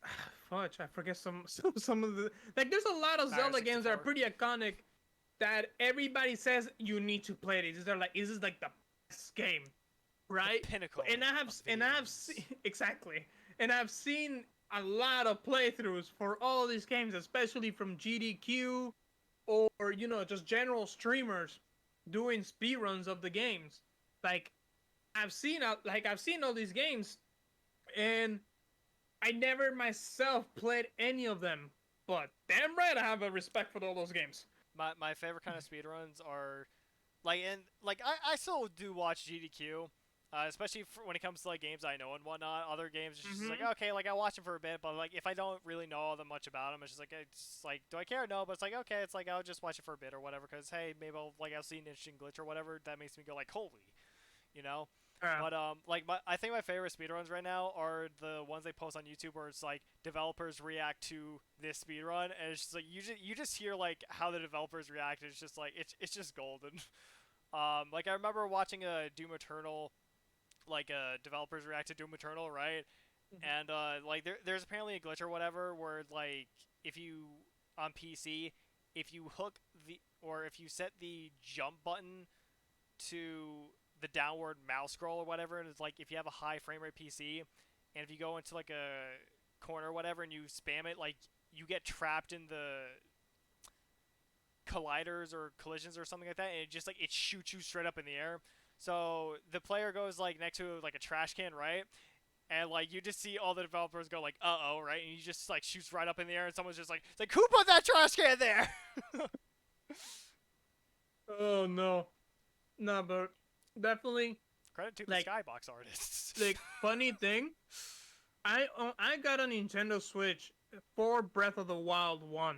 fudge, I forget some of the like there's a lot of Mario Zelda games that are 64. pretty iconic that everybody says you need to play this. They're like this is like the best game. The right? pinnacle And of video games. exactly, and I've seen a lot of playthroughs for all these games, especially from GDQ or just general streamers doing speedruns of the games. Like I've seen all these games, and I never myself played any of them. But damn right, I have a respect for all those games. My favorite kind of speedruns are I still do watch GDQ, especially when it comes to like games I know and whatnot. Other games, it's just like Mm-hmm. okay, like I watch them for a bit, but like if I don't really know all that much about them, it's like do I care? No, but it's like okay, it's like I'll just watch it for a bit or whatever, because hey, maybe I'll see an interesting glitch or whatever that makes me go like holy, you know. Uh, But I think my favorite speedruns right now are the ones they post on YouTube where it's like developers react to this speedrun, and it's just like you just hear like how the developers react. And it's just like it's just golden. Like I remember watching a Doom Eternal, like developers react to Doom Eternal, right? And like there's apparently a glitch or whatever where like if you on PC, if you hook the or if you set the jump button to the downward mouse scroll or whatever, and it's like if you have a high frame rate PC, and if you go into like a corner or whatever and you spam it, like you get trapped in the colliders or collisions or something like that, and it just like it shoots you straight up in the air. So the player goes like next to like a trash can, right? And like you just see all the developers go like, "Uh oh," right? And you just like shoots right up in the air, and someone's just like, "It's like who put that trash can there?" oh no, no, but definitely Credit to the like skybox artists. funny thing. I got a Nintendo Switch for Breath of the Wild 1,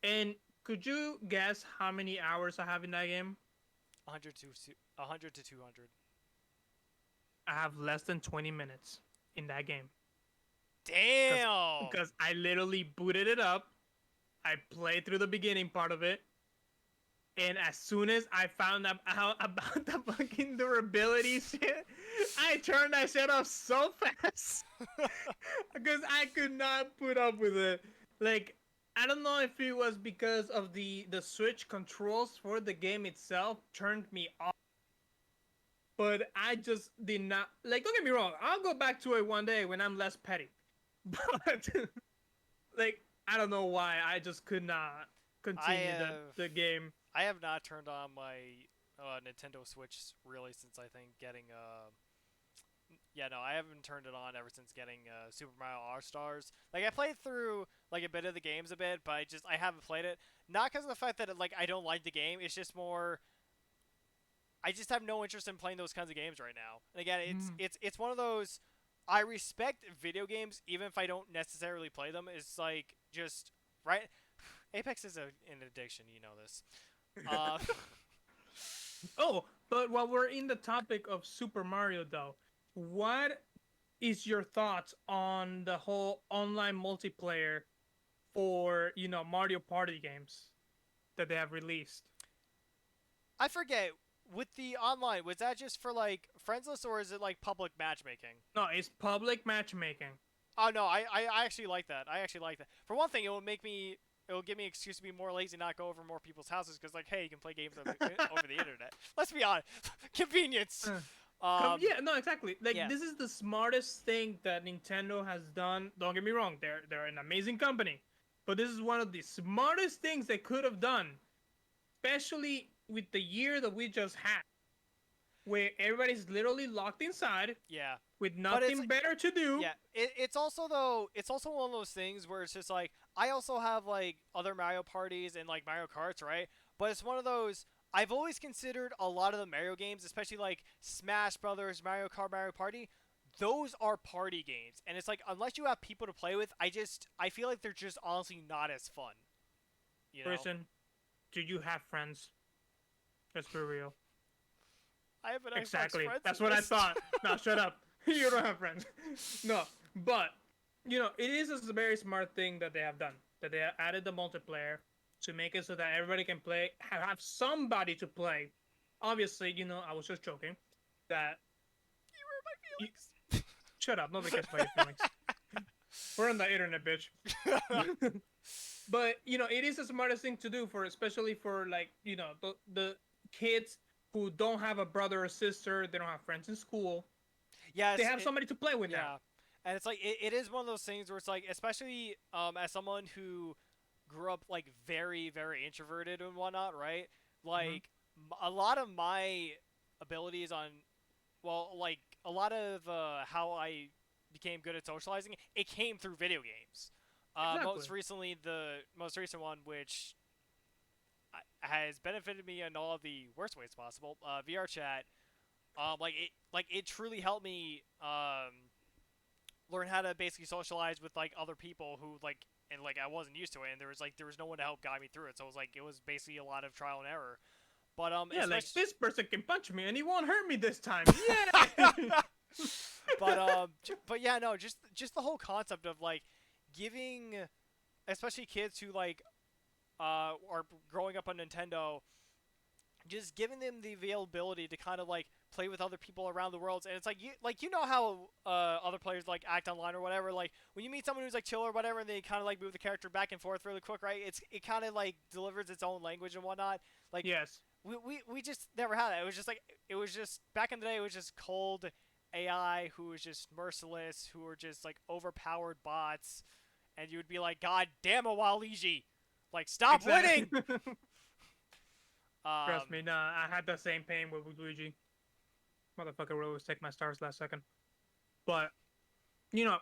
and could you guess how many hours I have in that game? 100 to 200. I have less than 20 minutes in that game. Cause, Damn. because I literally booted it up. I played through the beginning part of it. And as soon as I found out about the fucking durability shit, I turned that shit off so fast. Because I could not put up with it. Like, I don't know if it was because of the Switch controls for the game itself turned me off. But I just did not, like, don't get me wrong, I'll go back to it one day when I'm less petty. But like, I don't know why I just could not I continue the game. I have not turned on my Nintendo Switch really since I think getting yeah, no, I haven't turned it on ever since getting Super Mario All Stars. Like I played through like a bit of the games a bit, but I haven't played it. Not because of the fact that like I don't like the game. It's just more I just have no interest in playing those kinds of games right now. And again, it's one of those I respect video games even if I don't necessarily play them. It's like just right. Apex is an addiction, you know this. Uh, Oh, but while we're in the topic of Super Mario, though, what is your thoughts on the whole online multiplayer for Mario Party games that they have released? I forget with the online was that just for like friendless or is it like public matchmaking? No, it's public matchmaking. Oh no, I actually like that. I actually like that. For one thing, it will give me an excuse to be more lazy, not go over more people's houses because like hey, you can play games over the internet. Let's be honest, convenience. Yeah, no, exactly. Like Yeah, this is the smartest thing that Nintendo has done. Don't get me wrong; they're an amazing company, but this is one of the smartest things they could have done, especially with the year that we just had, where everybody's literally locked inside yeah. with But it's nothing better to do. yeah, it's also though it's also one of those things where it's just like I also have like other Mario parties and like Mario Karts, right? But it's one of those I've always considered a lot of the Mario games, especially like Smash Brothers, Mario Kart, Mario Party, those are party games. And it's like unless you have people to play with, I feel like they're just honestly not as fun, you know? Person, do you have friends? Let's be real. I have an Xbox Exactly. friends That's what I list. thought. Now shut up. You don't have friends. No, but it is a very smart thing that they have done. That they added the multiplayer to make it so that everybody can play, have somebody to play. Obviously, I was just joking. That You hurt my y- feelings. shut up. Nobody cares about your feelings. We're on the internet, bitch. But it is the smartest thing to do for, especially for like the kids who don't have a brother or sister, they don't have friends in school. They Yes, have somebody to play with now. yeah, and it's like it is one of those things where it's like, especially as someone who grew up like very introverted and whatnot, right? Hmm. Like a lot of my abilities on, well, like a lot of how I became good at socializing, it came through video games. Exactly. Most recently, the most recent one, which has benefited me in all of the worst ways possible, VR chat. Like it truly helped me learn how to basically socialize with like other people who like, and like I wasn't used to it, and there was no one to help guide me through it. So it was basically a lot of trial and error. But Yeah, like especially, this person can punch me and he won't hurt me this time. Yeah. but yeah, no, just the whole concept of like giving, especially kids who like are growing up on Nintendo, just giving them the availability to kind of like play with other people around the world. And it's like you know how other players like act online or whatever. Like when you meet someone who's like chill or whatever, and they kind of like move the character back and forth really quick, right? It kind of like delivers its own language and whatnot. Like Yes. we just never had that. It was just like, it was just back in the day. It was just cold AI who was just merciless, who were just like overpowered bots, and you would be like, God damn it, Waluigi, like stop Exactly. winning. Trust Um, me, nah, I had the same pain with Luigi. Motherfucker will always take my stars last second. But, you know,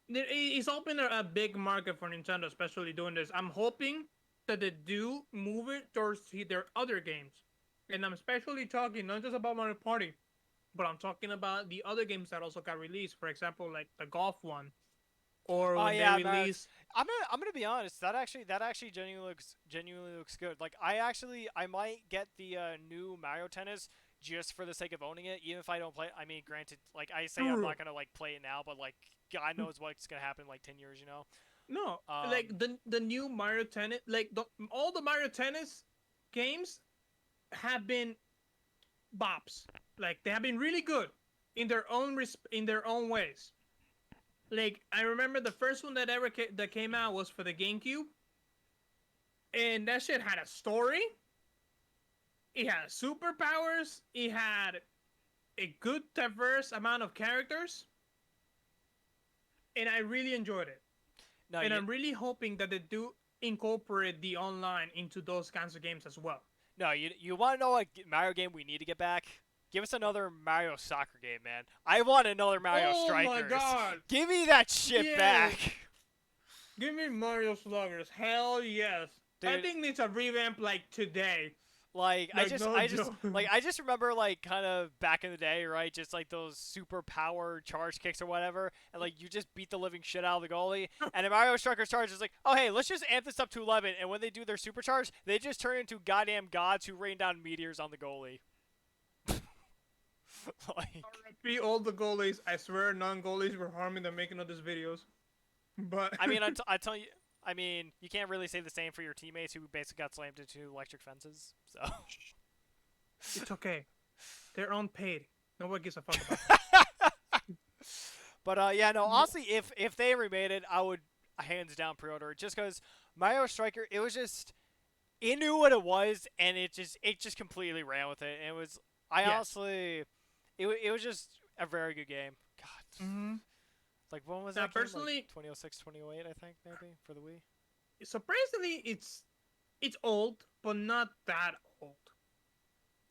it's opened a big market for Nintendo, especially doing this. I'm hoping that they do move it towards their other games. And I'm especially talking not just about Mario Party, but I'm talking about the other games that also got released. For example, like the golf one, or Oh when they yeah, Mario. release. I'm gonna be honest. That actually genuinely looks good. Like I might get the new Mario Tennis just for the sake of owning it, even if I don't play. I mean, granted, like I say, I'm not gonna like play it now, but like God knows what's gonna happen in like 10 years, you know. No, like Um, the new Mario Tennis, like all the Mario Tennis games have been bops. Like they have been really good in their own in their own ways. Like I remember the first one that that came out was for the GameCube, and that shit had a story. It had superpowers. It had a good diverse amount of characters, and I really enjoyed it. no, And you I'm really hoping that they do incorporate the online into those kinds of games as well. no you want to know what Mario game we need to get back? Give us another Mario soccer game, man. I want another Mario Oh my Strikers. god! Give me that shit Yes! back, Give me Mario Sluggers. Hell yes. I dude. think needs a revamp like today. Like Like no joke. I just remember like kind of back in the day, right? Just like those super power charge kicks or whatever, and like you just beat the living shit out of the goalie. And in Mario Striker's charge is like, oh hey, let's just amp this up to 11. And when they do their supercharge, they just turn into goddamn gods who rain down meteors on the goalie. Like, RIP all the goalies. I swear non-goalies were harming the making of these videos. But I mean, I tell you. I mean, you can't really say the same for your teammates who basically got slammed into electric fences. So, it's okay. They're unpaid. Nobody gives a fuck about but yeah, no. them. Honestly, if they remade it, I would hands down pre-order it, just because Mario Striker, it was just, it knew what it was, and it just completely ran with it. And it was, I Yes. honestly, it was just a very good game. God, Mm-hmm. like when was Now, that game? Like personally, 2006, 2008, I think maybe for the Wii. surprisingly, it's old, but not that old.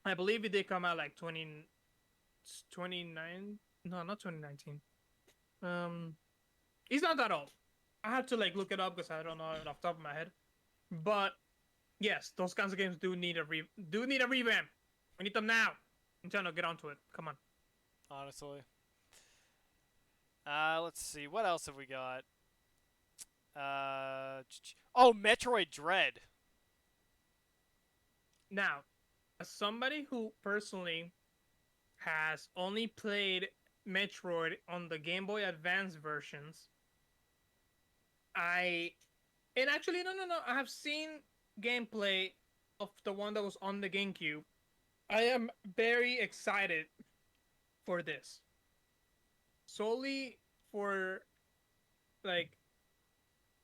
I believe it did come out like 29. No, not 2019. Um, it's not that old. I had to like look it up because I don't know it off the top of my head. But yes, those kinds of games do need a revamp. We need them now. Nintendo, get onto it. Come on. Honestly, let's see, what else have we got? Oh, Metroid Dread. Now, as somebody who personally has only played Metroid on the Game Boy Advance versions, I and actually no, I have seen gameplay of the one that was on the GameCube. I am very excited for this. Solely for like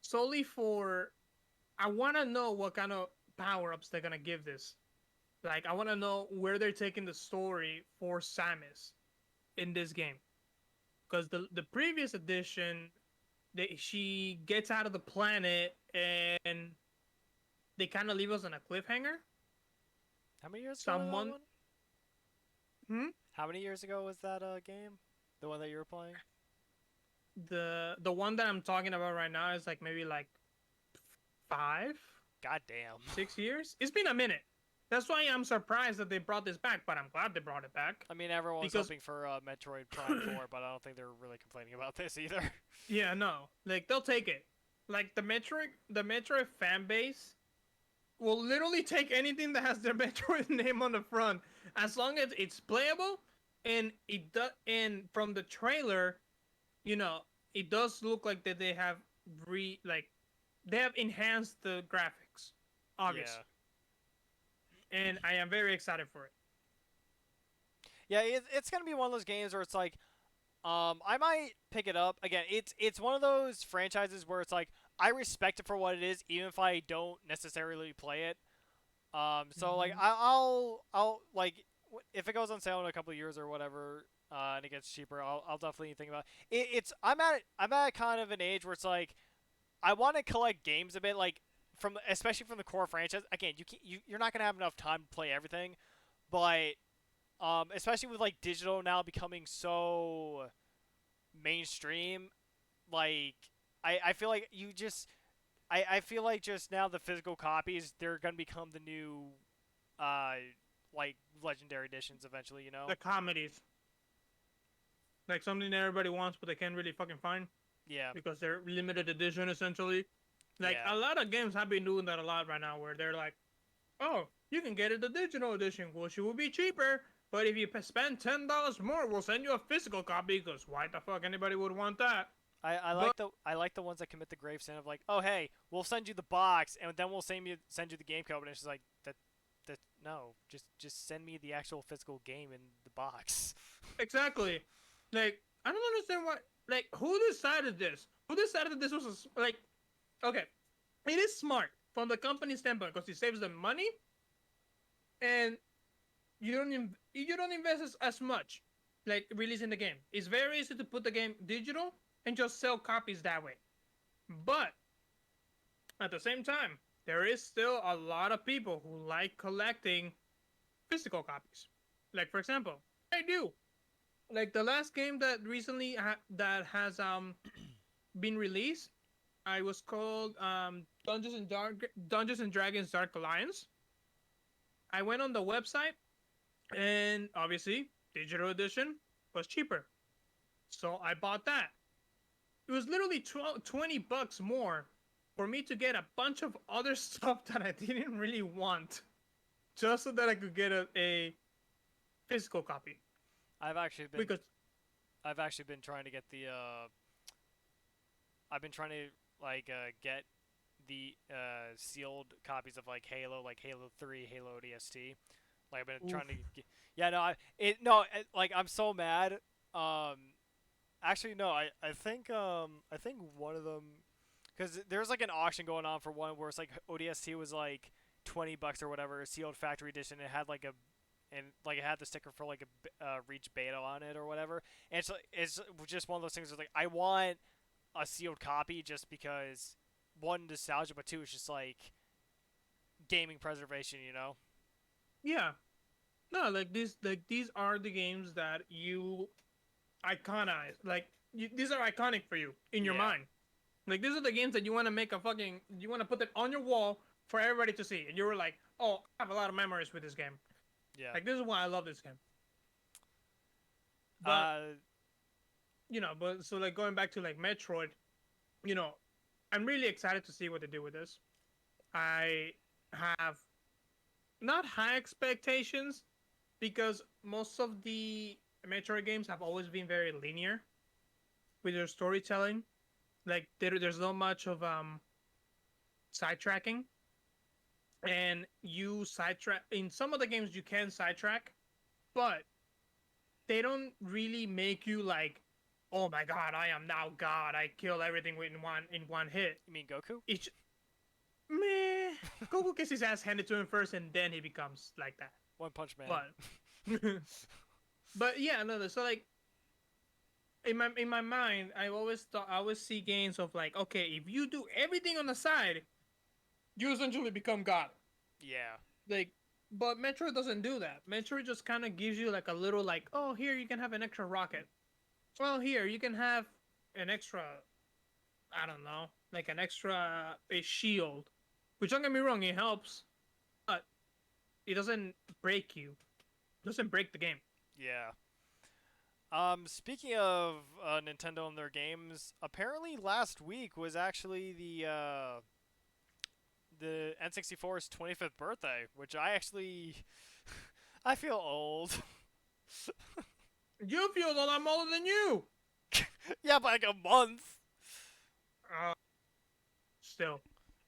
solely for I want to know what kind of power-ups they're going to give this. Like, I want to know where they're taking the story for Samus in this game, because the previous edition, she gets out of the planet and they kind of leave us on a cliffhanger. How many years ago was that Someone, one? hmm? How many years ago was that game? The one that you were playing? The one that I'm talking about right now is like maybe like five, God damn. 6 years. It's been a minute. That's why I'm surprised that they brought this back, but I'm glad they brought it back I mean, everyone was because hoping for Metroid Prime 4, but I don't think they're really complaining about this either. yeah, no, like they'll take it. Like the Metroid fan base will literally take anything that has their Metroid name on the front as long as it's playable and it does. And from the trailer, you know, it does look like that they have they have enhanced the graphics, obviously, Yeah. and I am very excited for it. Yeah, it's gonna be one of those games where it's like, I might pick it up again. It's one of those franchises where it's like I respect it for what it is, even if I don't necessarily play it. So like Mm-hmm. I'll like if it goes on sale in a couple of years or whatever, and it gets cheaper, I'll definitely think about it. It's I'm at kind of an age where it's like I want to collect games a bit, like from especially from the core franchise. Again, you're not gonna have enough time to play everything, but especially with like digital now becoming so mainstream, like I feel like I feel like just now the physical copies they're gonna become the new uh like legendary editions eventually, you know? The comedies, like something that everybody wants, but they can't really fucking find Yeah. because they're limited edition essentially. Like Yeah. a lot of games have been doing that a lot right now, where they're like, "Oh, you can get it the digital edition, which will be cheaper, but if you spend $10 more, we'll send you a physical copy." Because why the fuck anybody would want that? But I like the ones that commit the grave sin of like, oh hey, we'll send you the box and then we'll send you the game code, and it's just like that no, just send me the actual physical game in the box. exactly, like I don't understand why. Like, who decided this? Who decided that this was like? Okay, it is smart from the company standpoint because it saves them money, and you don't invest as much like releasing the game. It's very easy to put the game digital and just sell copies that way. But at the same time, there is still a lot of people who like collecting physical copies. Like, for example, I do. Like the last game that recently that has been released, I was called Dungeons and Dragons Dark Alliance. I went on the website, and obviously digital edition was cheaper, so I bought that. It was literally 20 bucks more for me to get a bunch of other stuff that I didn't really want, just so that I could get a physical copy. I've actually been Because I've actually been trying to get the I've been trying to like get the sealed copies of like Halo 3, Halo ODST. Like I've been oof, trying to get, yeah, no, like I'm so mad. Um Actually no, I think one of them cuz there's like an auction going on for one where it's like ODST was like $20 or whatever, sealed factory edition. It had like a and like it had the sticker for like a reach beta on it or whatever. And it's just one of those things where like I want a sealed copy just because one nostalgia, but two it's just like gaming preservation, you know? yeah, no, like these are the games that you iconize. Like these are iconic for you in your Yeah, mind. Like these are the games that you want to you want to put it on your wall for everybody to see, and you were like, "Oh, I have a lot of memories with this game." yeah. Like this is why I love this game. But Uh, but so like going back to like Metroid, you know, I'm really excited to see what they do with this. I have not high expectations because most of the Metroid games have always been very linear with their storytelling. Like there's not much of sidetracking, and you sidetrack in some of the games you can sidetrack, but they don't really make you like, oh my god, I am now God. I kill everything in one hit. you mean Goku? It's Meh. Goku gets his ass handed to him first, and then he becomes like that. One Punch Man. But, but yeah, no. So like, in my mind, I always see games of like, okay, if you do everything on the side, you essentially become God. Yeah. Like, but Metroid doesn't do that. Metroid just kind of gives you like a little like, oh, here you can have an extra rocket. Well, here you can have an extra, I don't know, like an extra a shield. Which don't get me wrong, it helps, but it doesn't break you. It doesn't break the game. Yeah. Speaking of Nintendo and their games, apparently last week was actually the N64's 25th birthday, which I actually I feel old. You feel that I'm older than you. Yeah, by like a month. Uh, Still,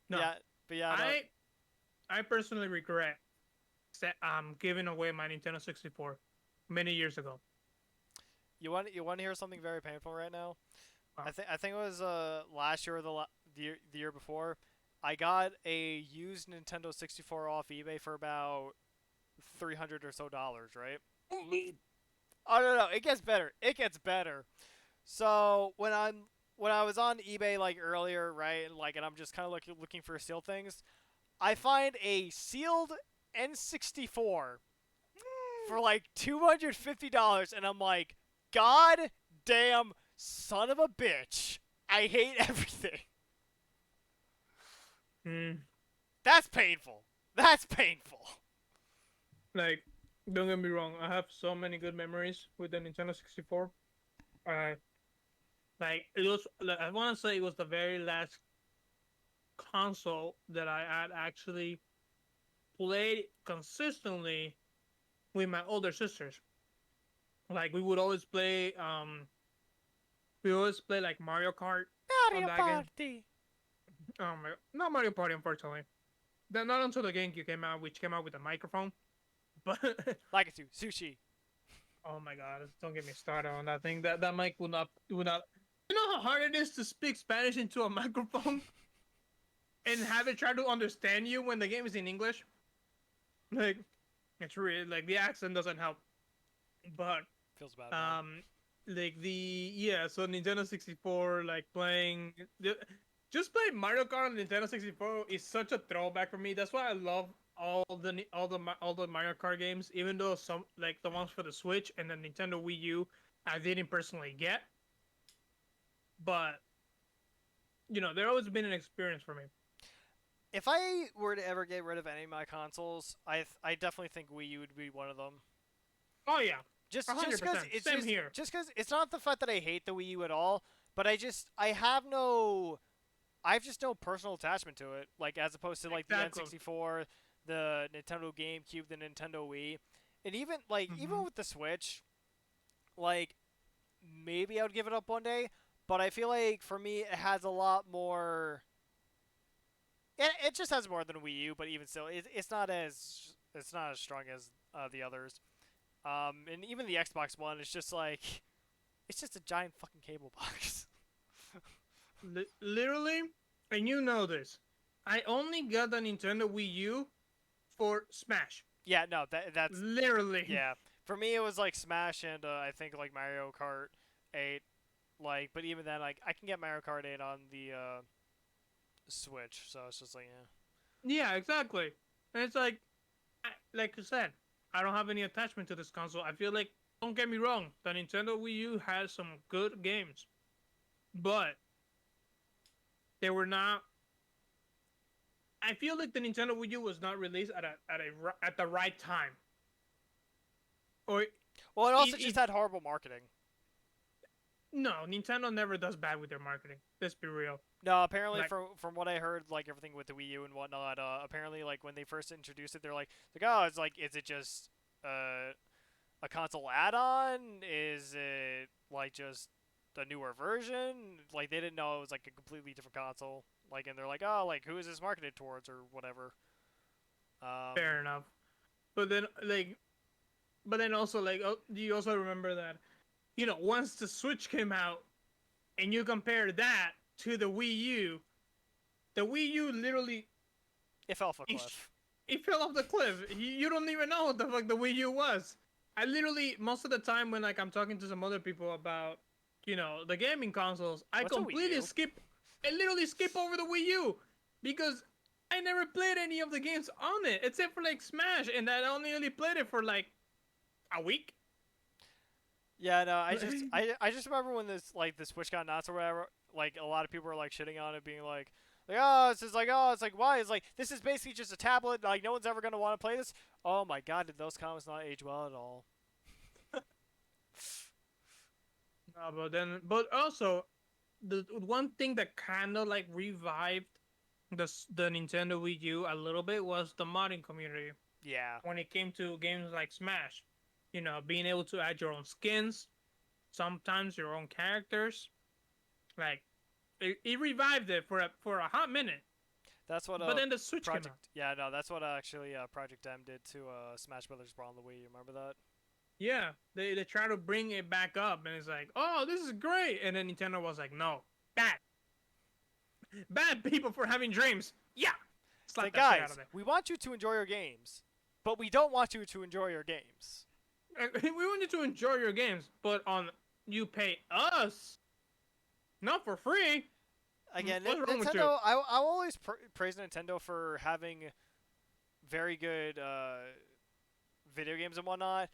no. Yeah, but yeah, no. I personally regret giving away my Nintendo 64 many years ago. You want to hear something very painful right now? Wow. I think it was last year or the year before. I got a used Nintendo 64 off eBay for about $300 or so, right? Oh no, it gets better. It gets better. So when I was on eBay like earlier, right, like, and I'm just kind of looking for sealed things, I find a sealed N64 for like $250, and I'm like, God damn son of a bitch! I hate everything. Mm, That's painful. That's painful. like, don't get me wrong. I have so many good memories with the Nintendo 64. Uh, like it was. Like, I want to say it was the very last console that I had actually played consistently with my older sisters. Like we would always play. We always play like Mario Kart on Mario that game. Party. Not Mario Party, unfortunately. Not until the GameCube came out, which came out with a microphone. But Like it too. Sushi. oh my god, don't get me started on that thing. That mic would not. You know how hard it is to speak Spanish into a microphone and have it try to understand you when the game is in English. Like it's really like the accent doesn't help. But Feels bad. Man. like the yeah, so Nintendo 64, like just playing Mario Kart on Nintendo 64 is such a throwback for me. That's why I love all the Mario Kart games, even though some like the ones for the Switch and the Nintendo Wii U I didn't personally get, but they're always been an experience for me. If I were to ever get rid of any of my consoles, I definitely think Wii U would be one of them. Oh yeah, Just 100%. it's Same here. just because it's not the fact that I hate the Wii U at all, but I have just no personal attachment to it. Like as opposed to like the Exactly. N64, the Nintendo GameCube, the Nintendo Wii, and even with the Switch, like maybe I would give it up one day. But I feel like for me, it has a lot more. It just has more than Wii U, but even still, it's not as strong as the others. And even the Xbox One is just like it's just a giant fucking cable box. Literally, and you know this. I only got the Nintendo Wii U for Smash. Yeah, no, that's Literally. yeah. For me, it was like Smash and I think like Mario Kart 8. Like, but even then, like I can get Mario Kart 8 on the Switch, so it's just like Yeah, exactly. And it's like you said, I don't have any attachment to this console. I feel like, don't get me wrong, the Nintendo Wii U has some good games, but they were not. I feel like the Nintendo Wii U was not released at the right time. Or well, it also just had horrible marketing. no, Nintendo never does bad with their marketing. Let's be real. No, apparently Like, from what I heard, like everything with the Wii U and whatnot, apparently like when they first introduced it, they're oh, it's like, is it just a console add-on? Is it like just a newer version? Like they didn't know it was like a completely different console. Like, and they're like, oh, like who is this marketed towards or whatever. fair enough. But then also like, do you also remember that once the Switch came out and you compare that to the Wii U literally It fell off a It, cliff. it fell off the cliff. You don't even know what the fuck the Wii U was. I literally most of the time when like I'm talking to some other people about the gaming consoles, What's a Wii U? I literally skip over the Wii U because I never played any of the games on it except for like Smash, and I only really played it for like a week. Yeah, no, I just remember when the Switch got announced or whatever. Like a lot of people were like shitting on it, being like oh, it's like why? It's like this is basically just a tablet. Like no one's ever gonna want to play this. Oh my god, did those comments not age well at all? No, but also the one thing that kind of like revived the Nintendo Wii U a little bit was the modding community Yeah, when it came to games like Smash. Being able to add your own skins, sometimes your own characters. Like it revived it for a hot minute. that's what But then the Switch came out. Project. Yeah, no, that's what actually Project M did to Smash Brothers Brawl on the Wii. You remember that? Yeah, they try to bring it back up, and it's like, oh, this is great. And then Nintendo was like, no, bad people for having dreams. Yeah, It's like slap that shit out guys, of there. we want you to enjoy your games, but we don't want you to enjoy your games. We want you to enjoy your games, but you pay us, not for free. Again, What's wrong with you? Nintendo. I always praise Nintendo for having very good video games and whatnot.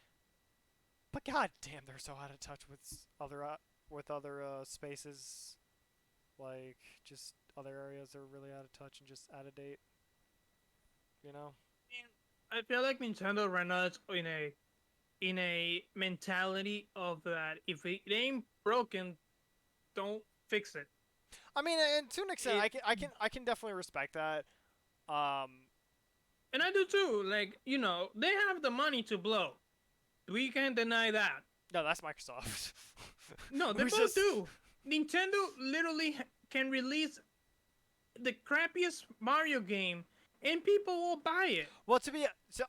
But god damn, they're so out of touch with other spaces, like just other areas are really out of touch and just out of date. You know? I feel like Nintendo right now is in a mentality of that if it ain't broken, don't fix it. I mean, and to an extent, It I can definitely respect that. Um, and I do too. Like they have the money to blow. We can't deny that. no, that's Microsoft. No, they Who's both just do. Nintendo literally can release the crappiest Mario game, and people will buy it. well,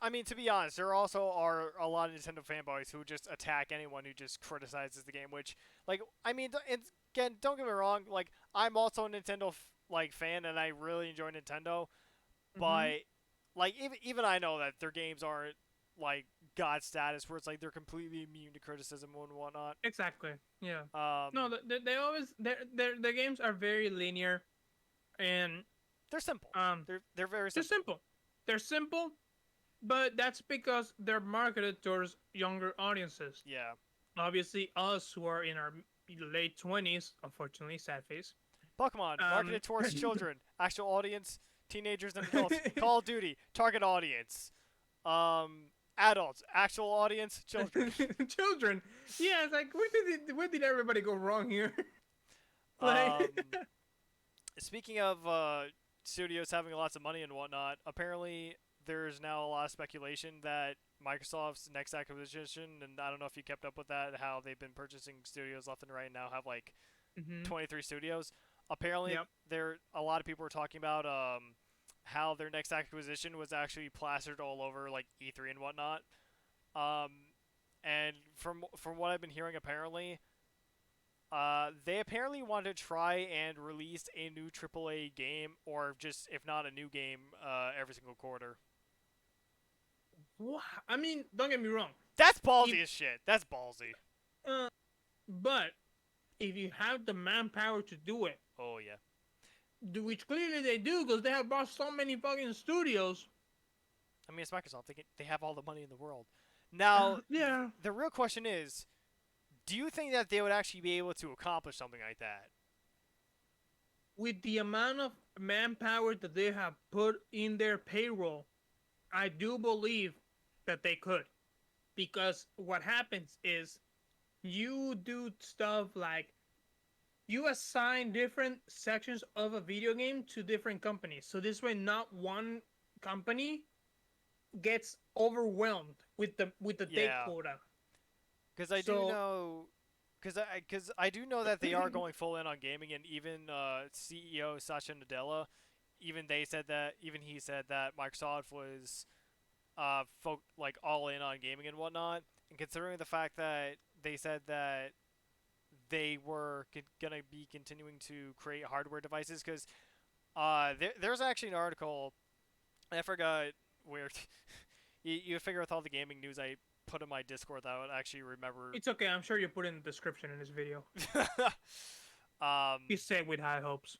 I mean, to be honest, there also are a lot of Nintendo fanboys who just attack anyone who just criticizes the game. Which, like, I mean, again, don't get me wrong. Like, I'm also a Nintendo like fan, and I really enjoy Nintendo. Hmm. But like, even I know that their games aren't like god status, where it's like they're completely immune to criticism and whatnot. Exactly. Yeah. Um, No, they always their games are very linear, and they're simple. um, They're very they're simple. simple. They're simple, but that's because they're marketed towards younger audiences. Yeah. Obviously, us who are in our late 20s, unfortunately, sad face. Pokemon Um, marketed towards children, actual audience, teenagers and adults. Call of Duty target audience. Adults, actual audience, children. children. Yeah, it's like where did everybody go wrong here? Um, like, Speaking of studios having lots of money and whatnot, apparently there's now a lot of speculation that Microsoft's next acquisition, and I don't know if you kept up with that, how they've been purchasing studios left and right, now have like hmm 23 studios. Apparently, yep. there a lot of people were talking about how their next acquisition was actually plastered all over like E3 and whatnot. Um, and from what I've been hearing, apparently, they apparently want to try and release a new AAA game, or just if not a new game, every single quarter. I mean, don't get me wrong. That's If ballsy as shit. That's ballsy. uh, but if you have the manpower to do it, Oh yeah. which clearly they do, because they have bought so many fucking studios. I mean, it's Microsoft. They have all the money in the world. Now, Yeah. the real question is, do you think that they would actually be able to accomplish something like that? With the amount of manpower that they have put in their payroll, I do believe that they could. Because what happens is you do stuff like you assign different sections of a video game to different companies. So this way not one company gets overwhelmed with the date Yeah, quota. because I do So know, because I do know that they are going full in on gaming, and even CEO Satya Nadella, even he said that Microsoft was like all in on gaming and whatnot. And considering the fact that they said that they were gonna be continuing to create hardware devices, because there's actually an article I forgot where. You figure with all the gaming news I put in my Discord that I would actually remember. It's okay. I'm sure you put it in the description in this video. um, He said with high hopes.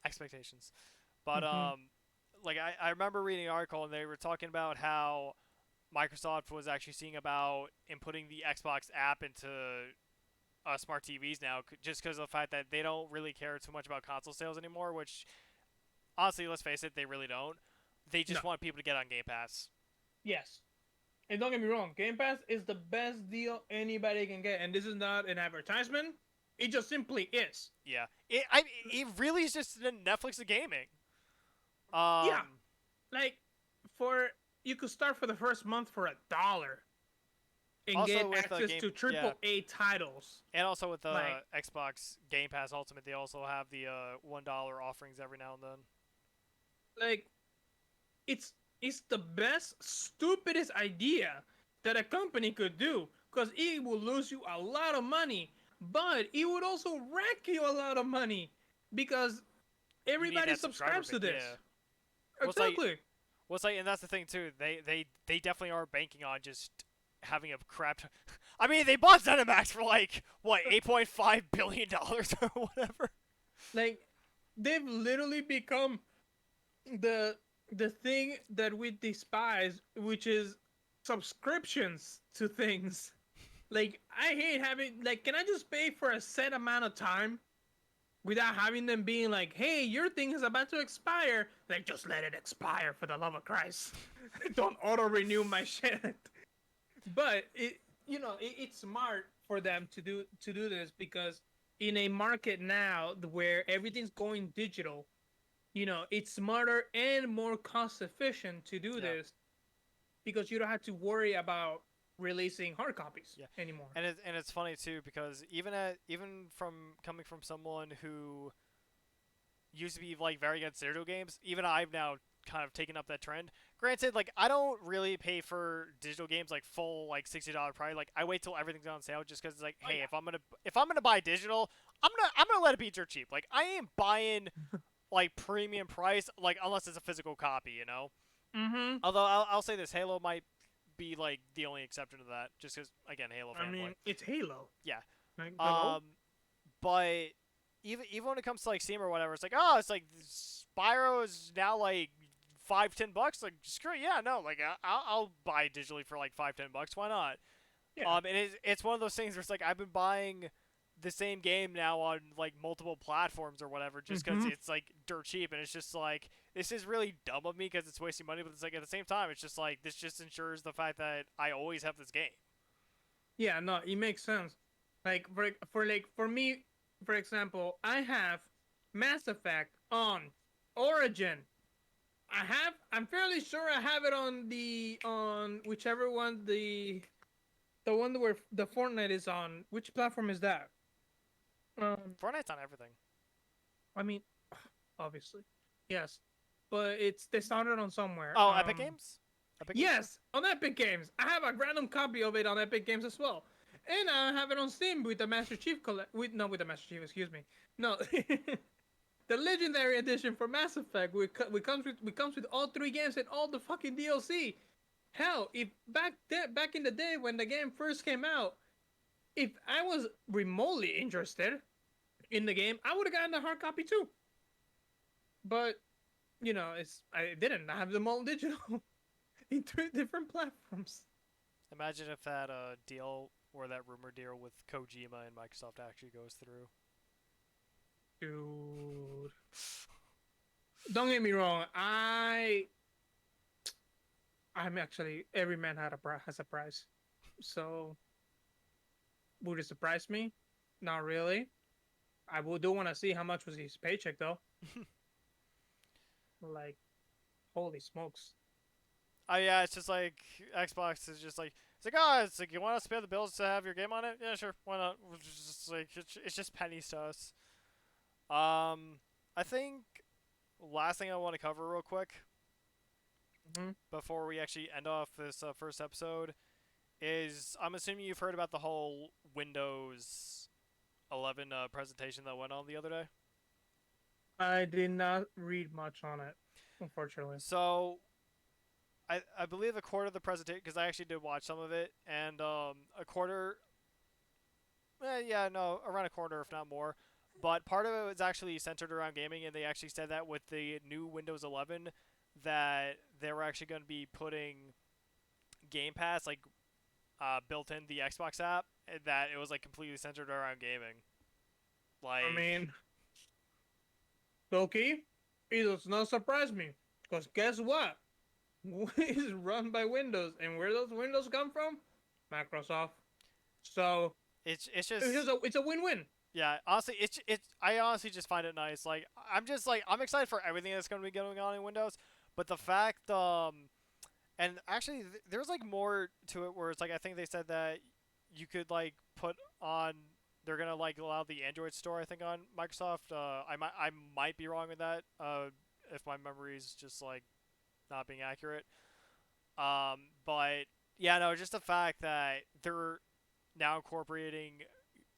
expectations. But Hmm. like I remember reading an article and they were talking about how Microsoft was actually seeing about inputting the Xbox app into smart TVs now, just because of the fact that they don't really care too much about console sales anymore. Which honestly, let's face it, they really don't. They No. just want people to get on Game Pass. Yes. And don't get me wrong, Game Pass is the best deal anybody can get, and this is not an advertisement. It just simply is. Yeah, it really is just the Netflix of gaming. Yeah, Um, like for you could start for the first month for $1 and Also get with access game, to yeah, triple A titles. and also with Like Xbox Game Pass Ultimate, they also have the $1 offerings every now and then. like it's it's the best stupidest idea that a company could do because it will lose you a lot of money, but it would also rack you a lot of money because You need everybody that subscriber subscribes base, to yeah. this. Well, it's like, Exactly. and that's the thing too. They definitely are banking on just having a crap. I mean, they bought ZeniMax for like what $8.5 billion or whatever. Like they've literally become the the thing that we despise, which is subscriptions to things. Like I hate having like can I just pay for a set amount of time without having them being like, "Hey, your thing is about to expire." Like just let it expire for the love of Christ. Don't auto renew my shit. But it's smart for them to do this because in a market now where everything's going digital, it's smarter and more cost efficient to do Yeah, this because you don't have to worry about releasing hard copies yeah, anymore. and it's funny too because even from coming from someone who used to be like very against digital games, even I've now kind of taken up that trend. Granted, like I don't really pay for digital games like full like $60 price. Like I wait till everything's on sale just because it's like, Oh hey, yeah. if I'm gonna buy digital, I'm gonna let it be dirt cheap. Like I ain't buying like premium price like unless it's a physical copy, you know. Mm-hmm. Although I'll say this, Halo might be like the only exception to that, just because again, Halo I fanboy. mean, it's Halo. Yeah. Like, hello. Um, but even when it comes to like Steam or whatever, it's like oh, it's like Spyro is now like $5-10. Like screw it, yeah, no, like I'll buy digitally for like $5-10. Why not? Yeah. And it's one of those things where it's like I've been buying the same game now on like multiple platforms or whatever just because Mm-hmm. it's like dirt cheap and it's just like this is really dumb of me because it's wasting money but it's like at the same time it's just like this just ensures the fact that I always have this game. Yeah. No, it makes sense. Like for me, for example, I have Mass Effect on Origin. I'm fairly sure I have it on whichever one the one where the Fortnite is on. Which platform is that? Um, Fortnite's on everything. I mean, obviously, yes, but they started on somewhere. Oh, Epic Games. Epic Games Store. Yes, on Epic Games. I have a random copy of it on Epic Games as well, and I have it on Steam with the Master Chief with the Master Chief. Excuse me. No, the Legendary Edition for Mass Effect. We comes with all three games and all the fucking DLC. Hell, if back in the day when the game first came out, if I was remotely interested in the game, I would have gotten the hard copy too. But I didn't. I have them all digital in three different platforms. Imagine if that deal or that rumor deal with Kojima and Microsoft actually goes through. Dude, don't get me wrong. I'm actually every man has a price. So would it surprise me? Not really. Do want to see how much was his paycheck though. Like, holy smokes. Oh yeah, it's just like Xbox is just like it's like you want us to pay the bills to have your game on it? Yeah, sure, why not? It's just like it's just pennies to us. I think last thing I want to cover real quick Hmm. before we actually end off this first episode is I'm assuming you've heard about the whole Windows 11 presentation that went on the other day. I did not read much on it. unfortunately. So I believe a quarter of the presentation, because I actually did watch some of it, and a quarter, yeah, no, around a quarter if not more. But part of it was actually centered around gaming, and they actually said that with the new Windows 11, that they were actually going to be putting Game Pass like built in the Xbox app, and that it was like completely centered around gaming. I Like, mean, Loki, it does not surprise me. Because guess what? It's run by Windows, and where those Windows come from? Microsoft. So it's just it's a win-win. yeah. Honestly, it's I honestly just find it nice. Like, I'm just like I'm excited for everything that's going to be going on in Windows, but the fact and actually there's like more to it where it's like I think they said that you could like put on they're gonna like allow the Android store I think on Microsoft. I might be wrong with that. If my memory is just like not being accurate. But yeah, no, just the fact that they're now incorporating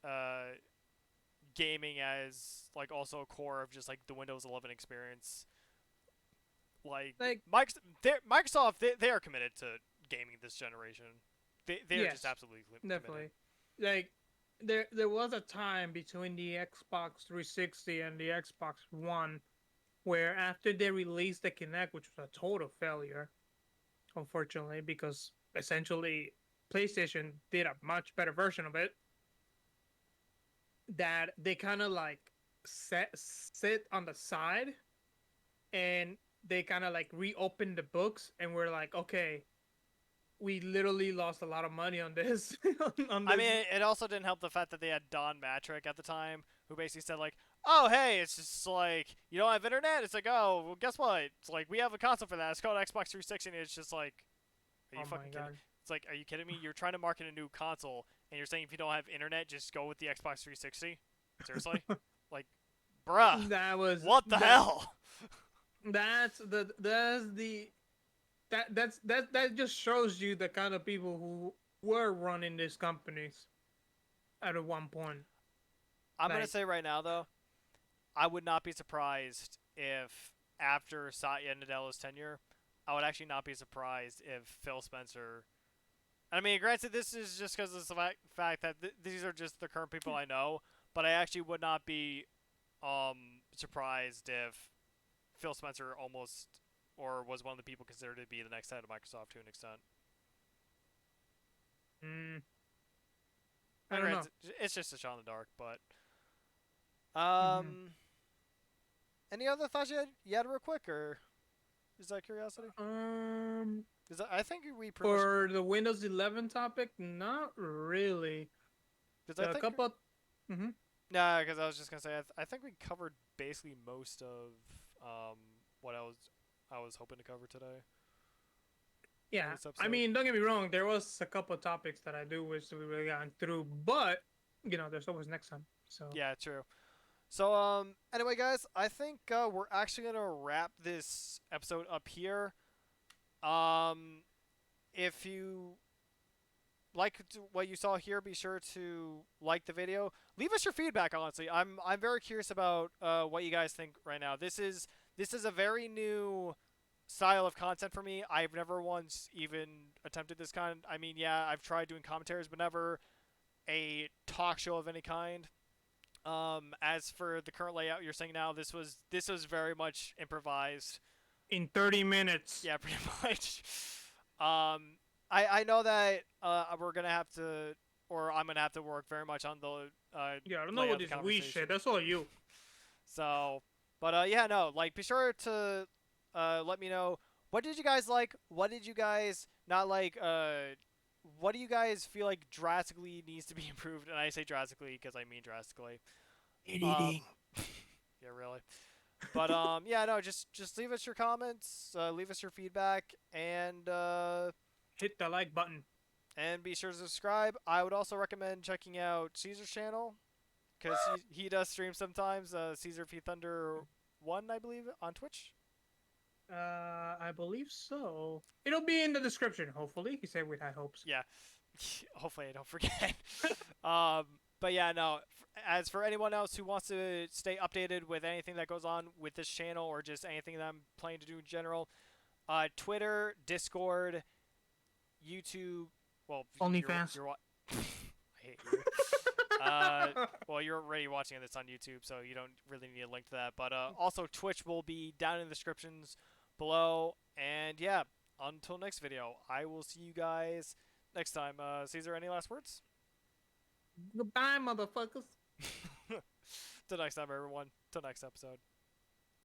uh, gaming as like also a core of just like the Windows 11 experience. Like Like, Microsoft, they are committed to gaming this generation. They are just yes, absolutely committed. definitely. Like, there was a time between the Xbox 360 and the Xbox One where after they released the Kinect, which was a total failure, unfortunately, because essentially PlayStation did a much better version of it, that they kind of like sit on the side and they kind of like reopened the books and we're like, okay, we literally lost a lot of money on this. On I this. mean, it also didn't help the fact that they had Don Matrick at the time, who basically said like, "Oh, hey, it's just like you don't have internet." It's like, "Oh, well, guess what? It's like we have a console for that. It's called Xbox 360." And it's just like, are you Oh my fucking kidding? god. It's like, are you kidding me? You're trying to market a new console, and you're saying if you don't have internet, just go with the Xbox 360? Seriously? Like, bruh, That was what the that. hell? That's the that just shows you the kind of people who were running these companies at one point. I'm gonna Like, say right now though, I would not be surprised if after Satya Nadella's tenure, I would actually not be surprised if Phil Spencer. I mean, granted, this is just because of the fact that these are just the current people I know, but I actually would not be surprised if Phil Spencer almost or was one of the people considered to be the next head of Microsoft to an extent. mm, I And don't know. granted, it's just a shot in the dark, but Hmm. um, any other thoughts you had real quick, or is that curiosity? Um, Because I think we pretty much. for the Windows 11 topic, not really. Because I The think. couple. Hmm. Nah, because I was just gonna say I think we covered basically most of um what I was hoping to cover today in Yeah, this I episode. mean, don't get me wrong. There was a couple topics that I do wish we really gotten through, but there's always next time. So, Yeah, true. So anyway, guys, I think we're actually gonna wrap this episode up here. Um, if you like what you saw here, be sure to like the video. Leave us your feedback. Honestly, I'm very curious about what you guys think right now. This is a very new style of content for me. I've never once even attempted this kind. I mean, yeah, I've tried doing commentaries, but never a talk show of any kind. As for the current layout you're saying now, this was very much improvised. in 30 minutes. Yeah, pretty much. I know that we're gonna have to, or I'm gonna have to work very much on the Yeah, I don't know layout what of the this we shit. conversation. That's all you. So, but yeah, no, like be sure to let me know what did you guys like, what did you guys not like, what do you guys feel like drastically needs to be improved, and I say drastically because I mean drastically. Um, Editing. yeah, really. But yeah, no, just leave us your comments, leave us your feedback, Hit the like button. and be sure to subscribe. I would also recommend checking out Caesar's channel because he does stream sometimes. Cesarvthunder1, I believe, on Twitch. I believe so. It'll be in the description, hopefully. He said with high hopes. Yeah, hopefully I don't forget. um, but yeah, no. as for anyone else who wants to stay updated with anything that goes on with this channel or just anything that I'm planning to do in general, Twitter, Discord, YouTube. Well, OnlyFans. you're I hate you. Well, you're already watching this on YouTube, so you don't really need a link to that. But also, Twitch will be down in the descriptions below. And yeah, until next video, I will see you guys next time. Caesar, any last words? Goodbye, motherfuckers. Till next time, everyone. Till next episode.